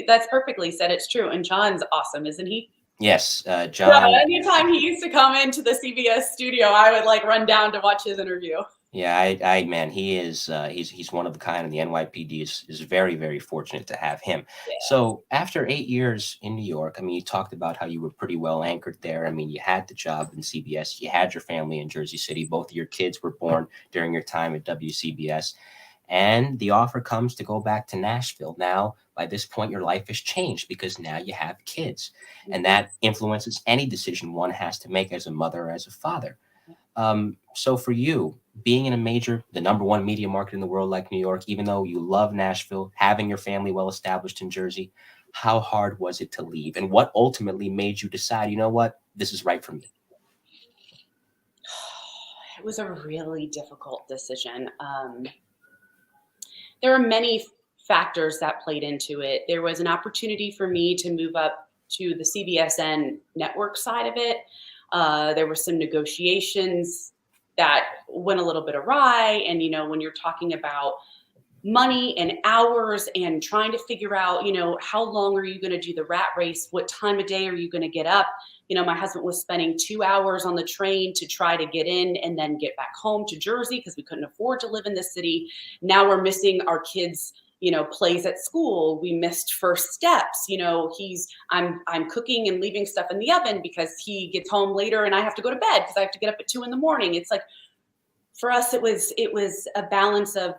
That's perfectly said. It's true. And John's awesome, isn't he? Yes, John. So anytime he used to come into the CBS studio, I would like run down to watch his interview. Yeah, I man, he is he's one of a kind, and the NYPD is very, very fortunate to have him. Yeah. So after 8 years in New York, I mean, you talked about how you were pretty well anchored there. I mean, you had the job in CBS, you had your family in Jersey City, both of your kids were born during your time at WCBS. And the offer comes to go back to Nashville. Now, by this point, your life has changed because now you have kids. And that influences any decision one has to make as a mother or as a father. So for you, being in a major, the number one media market in the world like New York, even though you love Nashville, having your family well established in Jersey, how hard was it to leave? And what ultimately made you decide, you know what, this is right for me? It was a really difficult decision. There are many factors that played into it. There was an opportunity for me to move up to the CBSN network side of it. There were some negotiations that went a little bit awry. And, you know, when you're talking about money and hours and trying to figure out, you know, how long are you going to do the rat race? What time of day are you going to get up? You know, my husband was spending 2 hours on the train to try to get in and then get back home to Jersey because we couldn't afford to live in the city. Now we're missing our kids, you know, plays at school. We missed first steps. You know, I'm cooking and leaving stuff in the oven because he gets home later and I have to go to bed because I have to get up at 2 a.m. It's like, for us, it was a balance of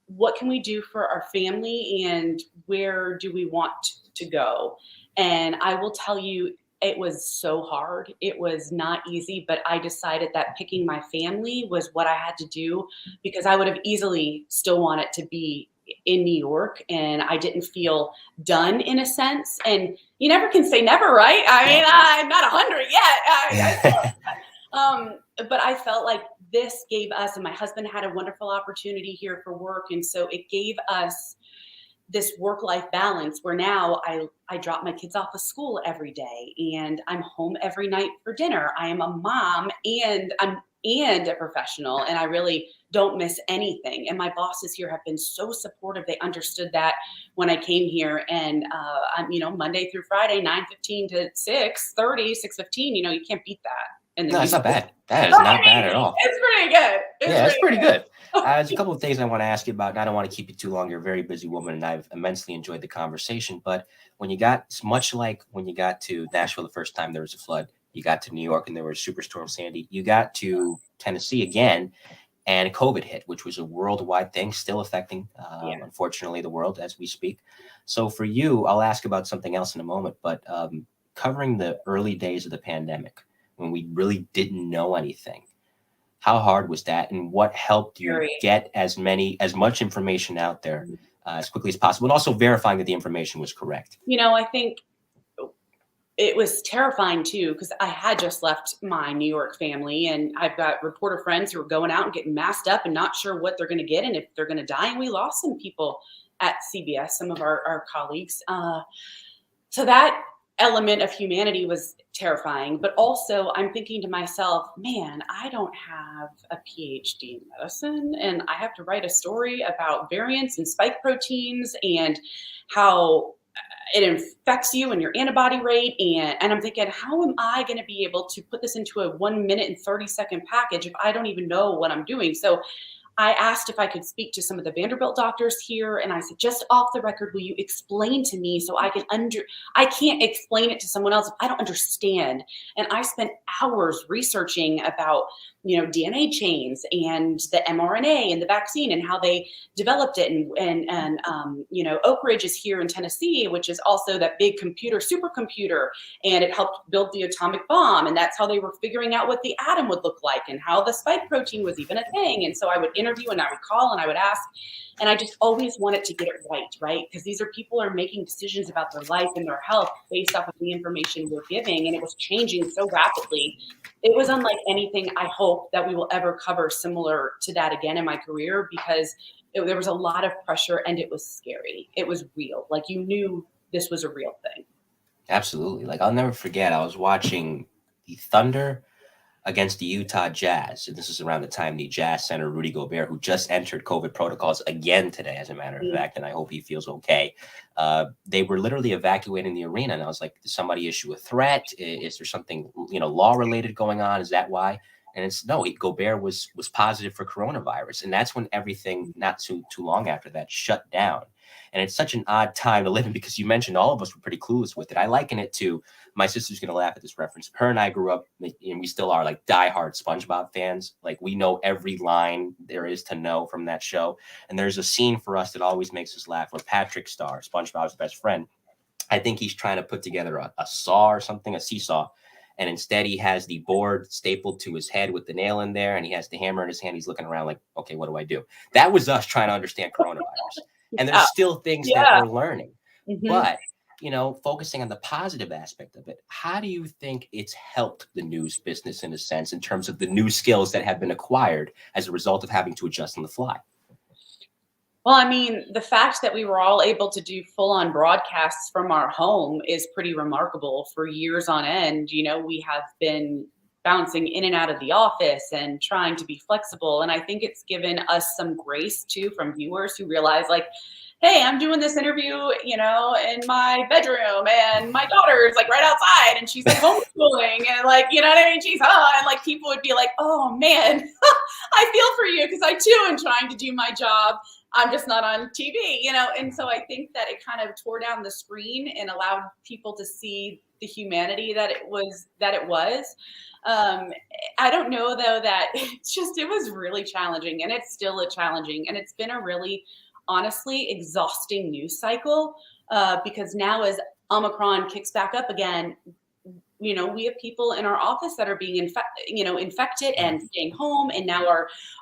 what can we do for our family and where do we want to go? And I will tell you, it was so hard. It was not easy, but I decided that picking my family was what I had to do because I would have easily still wanted to be in New York and I didn't feel done in a sense. And you never can say never, right? I mean, I'm not 100 yet. But I felt like this gave us, and my husband had a wonderful opportunity here for work. And so it gave us this work-life balance where now I drop my kids off of school every day and I'm home every night for dinner. I am a mom and I'm a professional and I really don't miss anything. And my bosses here have been so supportive. They understood that when I came here and I'm, you know, Monday through Friday, 9:15 to 6:30, 6:15, you know, you can't beat that. And no, it's not bad. That is not bad at all. It's pretty good. It's pretty good. There's a couple of things I want to ask you about, and I don't want to keep you too long. You're a very busy woman, and I've immensely enjoyed the conversation. But when you got, much like when you got to Nashville the first time there was a flood, you got to New York and there was Superstorm Sandy, you got to Tennessee again, and COVID hit, which was a worldwide thing, still affecting, unfortunately, the world as we speak. So for you, I'll ask about something else in a moment, but covering the early days of the pandemic, when we really didn't know anything, how hard was that? And what helped you get as much information out there as quickly as possible, and also verifying that the information was correct? You know, I think it was terrifying too, because I had just left my New York family and I've got reporter friends who are going out and getting masked up and not sure what they're going to get and if they're going to die. And we lost some people at CBS, some of our colleagues. So that element of humanity was terrifying, but also I'm thinking to myself, man, I don't have a PhD in medicine and I have to write a story about variants and spike proteins and how it infects you and your antibody rate. And I'm thinking, how am I going to be able to put this into a 1 minute and 30-second package if I don't even know what I'm doing? So I asked if I could speak to some of the Vanderbilt doctors here. And I said, just off the record, will you explain to me so I can I can't explain it to someone else if I don't understand. And I spent hours researching about, you know, DNA chains and the mRNA and the vaccine and how they developed it. And you know, Oak Ridge is here in Tennessee, which is also that big supercomputer, and it helped build the atomic bomb. And that's how they were figuring out what the atom would look like and how the spike protein was even a thing. And so I would interview interview, and I would call and I would ask, and I just always wanted to get it right? Because these are people are making decisions about their life and their health based off of the information we're giving, and it was changing so rapidly. It was unlike anything I hope that we will ever cover similar to that again in my career, because there was a lot of pressure and it was scary. It was real. Like, you knew this was a real thing. Absolutely. Like, I'll never forget, I was watching the Thunder against the Utah Jazz. And this is around the time the Jazz center, Rudy Gobert, who just entered COVID protocols again today, as a matter of fact, and I hope he feels okay. They were literally evacuating the arena. And I was like, did somebody issue a threat? Is there something, law related going on? Is that why? And it's no, Gobert was positive for coronavirus. And that's when everything, not too long after that, shut down. And it's such an odd time to live in, because you mentioned all of us were pretty clueless with it. I liken it to, my sister's going to laugh at this reference. Her and I grew up, and we still are, like, diehard SpongeBob fans. Like, we know every line there is to know from that show. And there's a scene for us that always makes us laugh where Patrick Star, SpongeBob's best friend, I think he's trying to put together a saw or something, a seesaw. And instead he has the board stapled to his head with the nail in there, and he has the hammer in his hand. He's looking around like, okay, what do I do? That was us trying to understand coronavirus. And there's still things that we're learning. But, focusing on the positive aspect of it, how do you think it's helped the news business in a sense, in terms of the new skills that have been acquired as a result of having to adjust on the fly? Well, I mean, the fact that we were all able to do full-on broadcasts from our home is pretty remarkable. For years on end, we have been bouncing in and out of the office and trying to be flexible. And I think it's given us some grace too from viewers who realize, like, hey, I'm doing this interview, in my bedroom, and my daughter's like right outside, and she's like homeschooling, and like, you know what I mean? She's and like, people would be like, oh man, I feel for you, because I too am trying to do my job. I'm just not on TV, And so I think that it kind of tore down the screen and allowed people to see the humanity that it was. I don't know though that it was really challenging, and it's still challenging, and it's been a really, honestly, exhausting news cycle, because now as Omicron kicks back up again, we have people in our office that are being infected and staying home. And now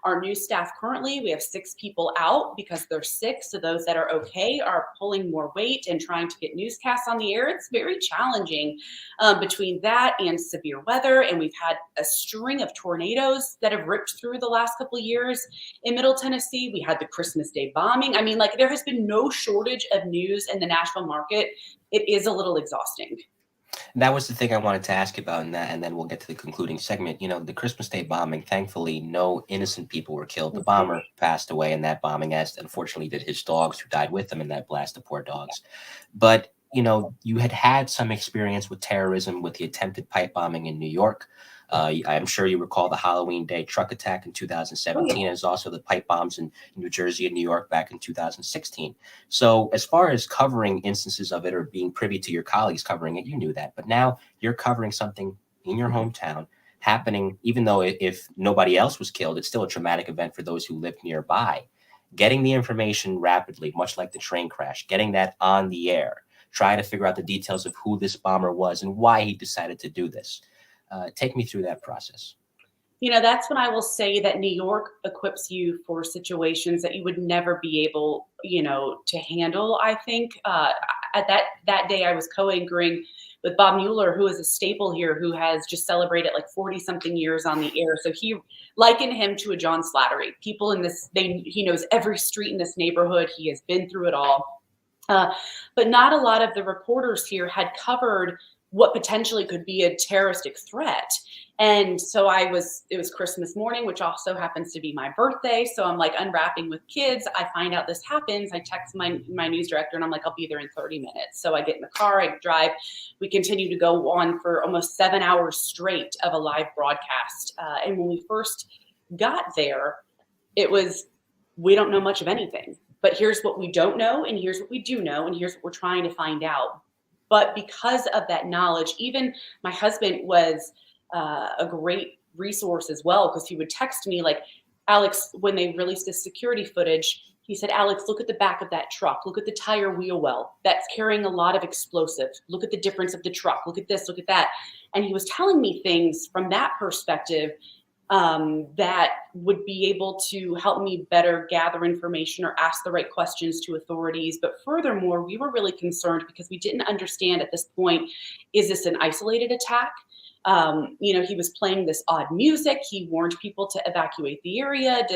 our news staff, currently, we have 6 people out because they're sick. So those that are okay are pulling more weight and trying to get newscasts on the air. It's very challenging between that and severe weather. And we've had a string of tornadoes that have ripped through the last couple of years in Middle Tennessee. We had the Christmas Day bombing. I mean, like, there has been no shortage of news in the Nashville market. It is a little exhausting. That was the thing I wanted to ask about, and then we'll get to the concluding segment. The Christmas Day bombing, thankfully, no innocent people were killed. The bomber passed away in that bombing, as unfortunately did his dogs, who died with him in that blast, the poor dogs. But, you had some experience with terrorism with the attempted pipe bombing in New York. I'm sure you recall the Halloween Day truck attack in 2017. And there's also the pipe bombs in New Jersey and New York back in 2016. So as far as covering instances of it, or being privy to your colleagues covering it, you knew that. But now you're covering something in your hometown happening, even though if nobody else was killed, it's still a traumatic event for those who lived nearby. Getting the information rapidly, much like the train crash, getting that on the air, trying to figure out the details of who this bomber was and why he decided to do this. Take me through that process. That's when I will say that New York equips you for situations that you would never be able, to handle. I think at that day I was co-anchoring with Bob Mueller, who is a staple here, who has just celebrated like 40 something years on the air. So he likened him to a John Slattery. People in this, he knows every street in this neighborhood. He has been through it all. But not a lot of the reporters here had covered what potentially could be a terroristic threat. And so it was Christmas morning, which also happens to be my birthday. So I'm like unwrapping with kids. I find out this happens. I text my news director and I'm like, I'll be there in 30 minutes. So I get in the car, I drive. We continue to go on for almost 7 hours straight of a live broadcast. And when we first got there, it was, we don't know much of anything, but here's what we don't know. And here's what we do know. And here's what we're trying to find out. But because of that knowledge, even my husband was a great resource as well, because he would text me like, Alex, when they released this security footage, he said, Alex, look at the back of that truck. Look at the tire wheel well. That's carrying a lot of explosives. Look at the difference of the truck. Look at this, look at that. And he was telling me things from that perspective that would be able to help me better gather information or ask the right questions to authorities. But furthermore, we were really concerned because we didn't understand at this point, is this an isolated attack? He was playing this odd music. He warned people to evacuate the area.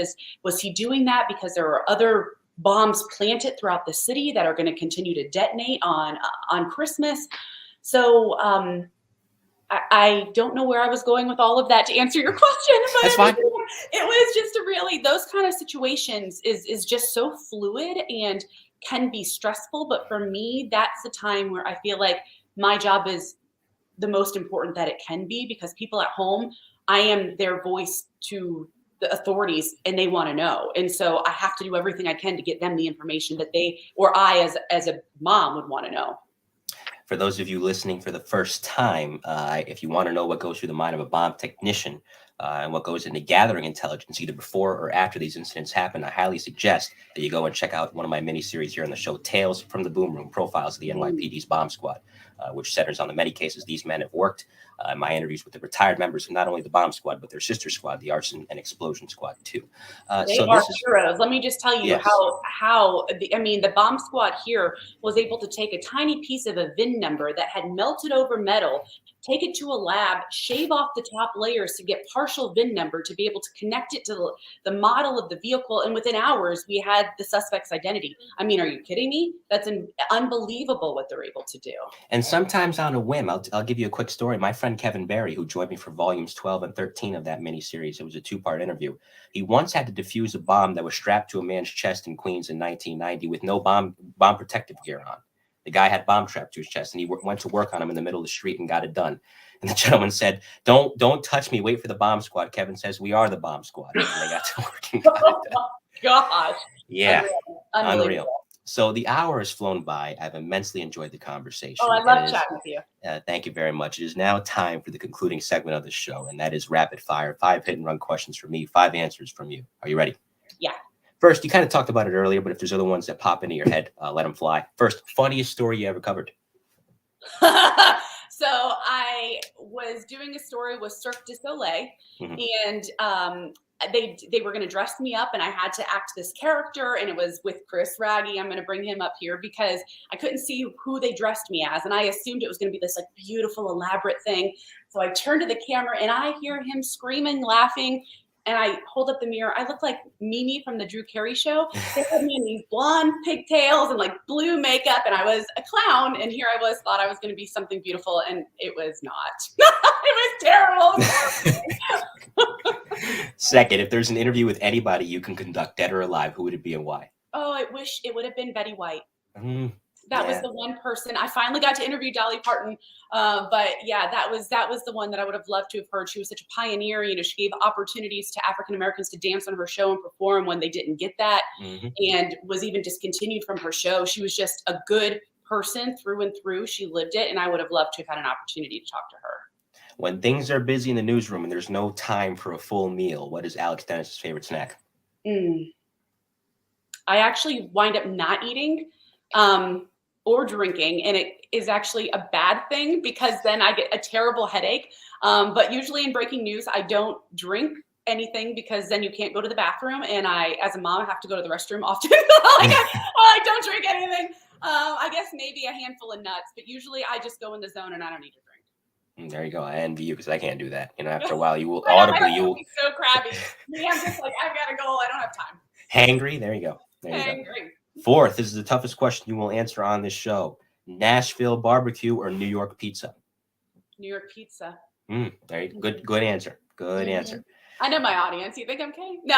Was he doing that because there are other bombs planted throughout the city that are going to continue to detonate on Christmas? So I don't know where I was going with all of that to answer your question. But That's fine. It was just those kind of situations is just so fluid and can be stressful. But for me, that's the time where I feel like my job is the most important that it can be, because people at home, I am their voice to the authorities and they want to know. And so I have to do everything I can to get them the information that they, or I as a mom, would want to know. For those of you listening for the first time, if you want to know what goes through the mind of a bomb technician and what goes into gathering intelligence either before or after these incidents happen, I highly suggest that you go and check out one of my mini-series here on the show, Tales from the Boom Room, Profiles of the NYPD's Bomb Squad, which centers on the many cases these men have worked. My interviews with the retired members of not only the Bomb Squad, but their sister squad, the Arson and Explosion Squad, too. They are heroes. Let me just tell you how the Bomb Squad here was able to take a tiny piece of a VIN number that had melted over metal, take it to a lab, shave off the top layers to get partial VIN number to be able to connect it to the model of the vehicle. And within hours, we had the suspect's identity. I mean, are you kidding me? That's unbelievable what they're able to do. And sometimes on a whim, I'll give you a quick story. My friend Kevin Barry, who joined me for volumes 12 and 13 of that miniseries, it was a 2-part interview. He once had to defuse a bomb that was strapped to a man's chest in Queens in 1990 with no bomb protective gear on. The guy had bomb strapped to his chest, and he went to work on him in the middle of the street and got it done. And the gentleman said, "Don't touch me. Wait for the bomb squad." Kevin says, "We are the bomb squad." And they got to work and got it done. Oh gosh. Yeah. Unreal. So the hour has flown by. I've immensely enjoyed the conversation. Oh, I love chatting with you. Thank you very much. It is now time for the concluding segment of the show, and that is rapid fire. 5 hit and run questions from me, 5 answers from you. Are you ready? Yeah. First, you kind of talked about it earlier, but if there's other ones that pop into your head, let them fly. First, funniest story you ever covered? So I was doing a story with Cirque du Soleil, and they were going to dress me up, and I had to act this character, and it was with Wragge. I'm going to bring him up here because I couldn't see who they dressed me as, and I assumed it was going to be this like beautiful, elaborate thing. So I turned to the camera, and I hear him screaming, laughing. And I hold up the mirror. I look like Mimi from the Drew Carey show. They had me in these blonde pigtails and like blue makeup, and I was a clown. And here I was, thought I was going to be something beautiful, and it was not. It was terrible. Second, if there's an interview with anybody you can conduct, dead or alive, who would it be and why? Oh, I wish it would have been Betty White. That was the one person. I finally got to interview Dolly Parton. But yeah, that was the one that I would have loved to have heard. She was such a pioneer. She gave opportunities to African Americans to dance on her show and perform when they didn't get that, and was even discontinued from her show. She was just a good person through and through. She lived it, and I would have loved to have had an opportunity to talk to her. When things are busy in the newsroom and there's no time for a full meal, what is Alex Denis' favorite snack? I actually wind up not eating or drinking, and it is actually a bad thing because then I get a terrible headache. But usually in breaking news, I don't drink anything because then you can't go to the bathroom, and I, as a mom, have to go to the restroom often. I don't drink anything. I guess maybe a handful of nuts, but usually I just go in the zone and I don't need to drink. There you go. I envy you because I can't do that. After a while, you will audibly. You will be so crabby. I'm just like, I've got to go. I don't have time. Hangry. There you go. Hangry. Fourth, this is the toughest question you will answer on this show. Nashville barbecue or New York pizza? New York pizza. There you go. Good answer. Good answer. I know my audience. You think I'm kidding? No.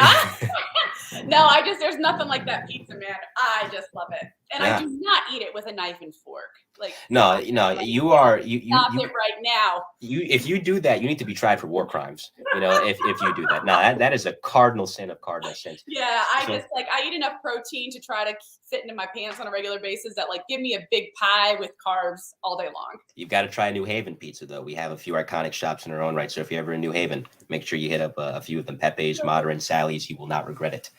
No, there's nothing like that pizza, man. I just love it. And I do not eat it with a knife and fork. You stop it right now. If you do that, you need to be tried for war crimes. If you do that. No, that is a cardinal sin of cardinal sins. Yeah, I eat enough protein to try to fit into my pants on a regular basis that give me a big pie with carbs all day long. You've got to try New Haven pizza, though. We have a few iconic shops in our own right. So if you're ever in New Haven, make sure you hit up a few of them. Pepe's, Mater, and Sally's. You will not regret it.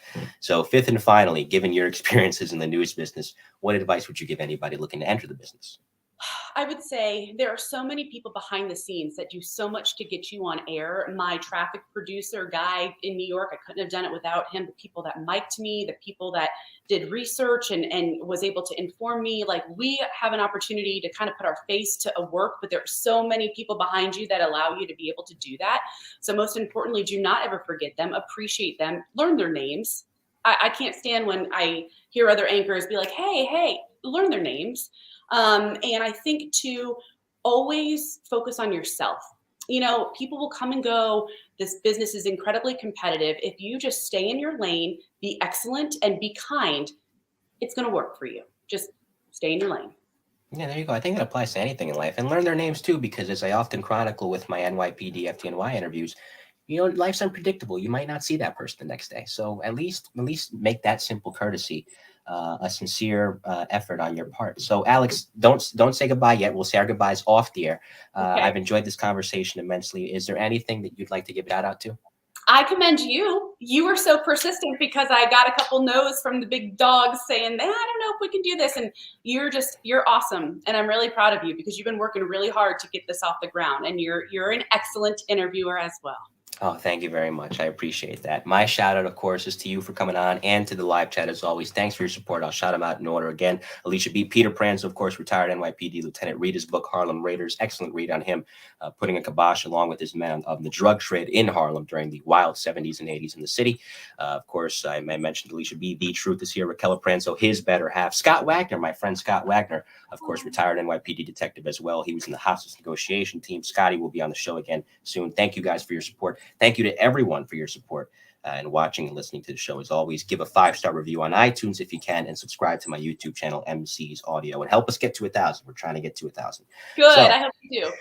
So fifth and finally, given your experiences in the news business, what advice would you give anybody looking to enter the business? I would say there are so many people behind the scenes that do so much to get you on air. My traffic producer guy in New York, I couldn't have done it without him. The people that mic'd me, the people that did research and was able to inform me. Like, we have an opportunity to kind of put our face to a work, but there are so many people behind you that allow you to be able to do that. So most importantly, do not ever forget them, appreciate them, learn their names. I can't stand when I hear other anchors be like, hey, learn their names. And I think to always focus on yourself. You know, people will come and go. This business is incredibly competitive. If you just stay in your lane, be excellent, and be kind, it's going to work for you. Just stay in your lane. Yeah, there you go. I think it applies to anything in life, and learn their names too, because as I often chronicle with my NYPD FDNY interviews, you know, life's unpredictable. You might not see that person the next day. So at least make that simple courtesy a sincere effort on your part. So Alex, don't say goodbye yet. We'll say our goodbyes off the air. Okay. I've enjoyed this conversation immensely. Is there anything that you'd like to give a shout out to? I commend you. You were so persistent, because I got a couple no's from the big dogs saying, I don't know if we can do this. And you're awesome. And I'm really proud of you, because you've been working really hard to get this off the ground, and you're an excellent interviewer as well. Oh, thank you very much. I appreciate that. My shout out, of course, is to you for coming on, and to the live chat as always. Thanks for your support. I'll shout them out in order again. Alicia B. Peter Pranzo, of course, retired NYPD lieutenant. Read his book, Harlem Raiders. Excellent read on him, putting a kibosh along with his men of the drug trade in Harlem during the wild 70s and 80s in the city. Of course, I mentioned Alicia B. The Truth is here. Raquel Pranzo, his better half. Scott Wagner, my friend Scott Wagner, of course, retired NYPD detective as well. He was in the hostage negotiation team. Scotty will be on the show again soon. Thank you guys for your support. Thank you to everyone for your support and watching and listening to the show. As always, give a 5-star review on iTunes if you can, and subscribe to my YouTube channel, MC's Audio, and help us get to 1,000. We're trying to get to 1,000. Good. I hope you do.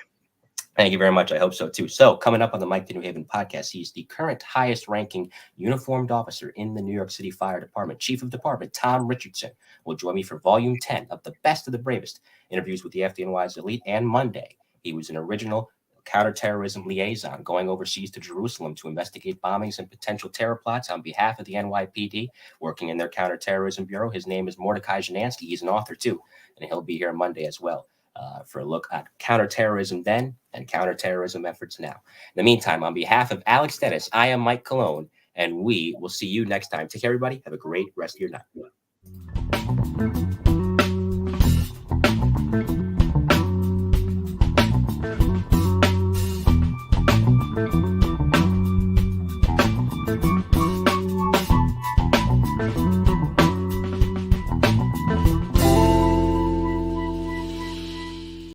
Thank you very much. I hope so too. So coming up on the Mike to New Haven podcast, he's the current highest ranking uniformed officer in the New York City Fire Department. Chief of Department Tom Richardson will join me for volume 10 of The Best of the Bravest, interviews with the FDNY's elite. And Monday, he was an original counterterrorism liaison going overseas to Jerusalem to investigate bombings and potential terror plots on behalf of the NYPD, working in their counterterrorism bureau. His name is Mordecai Janansky. He's an author too, and he'll be here Monday as well for a look at counterterrorism then and counterterrorism efforts now. In the meantime, on behalf of Alex Denis, I am Mike Colón, and we will see you next time. Take care, everybody. Have a great rest of your night.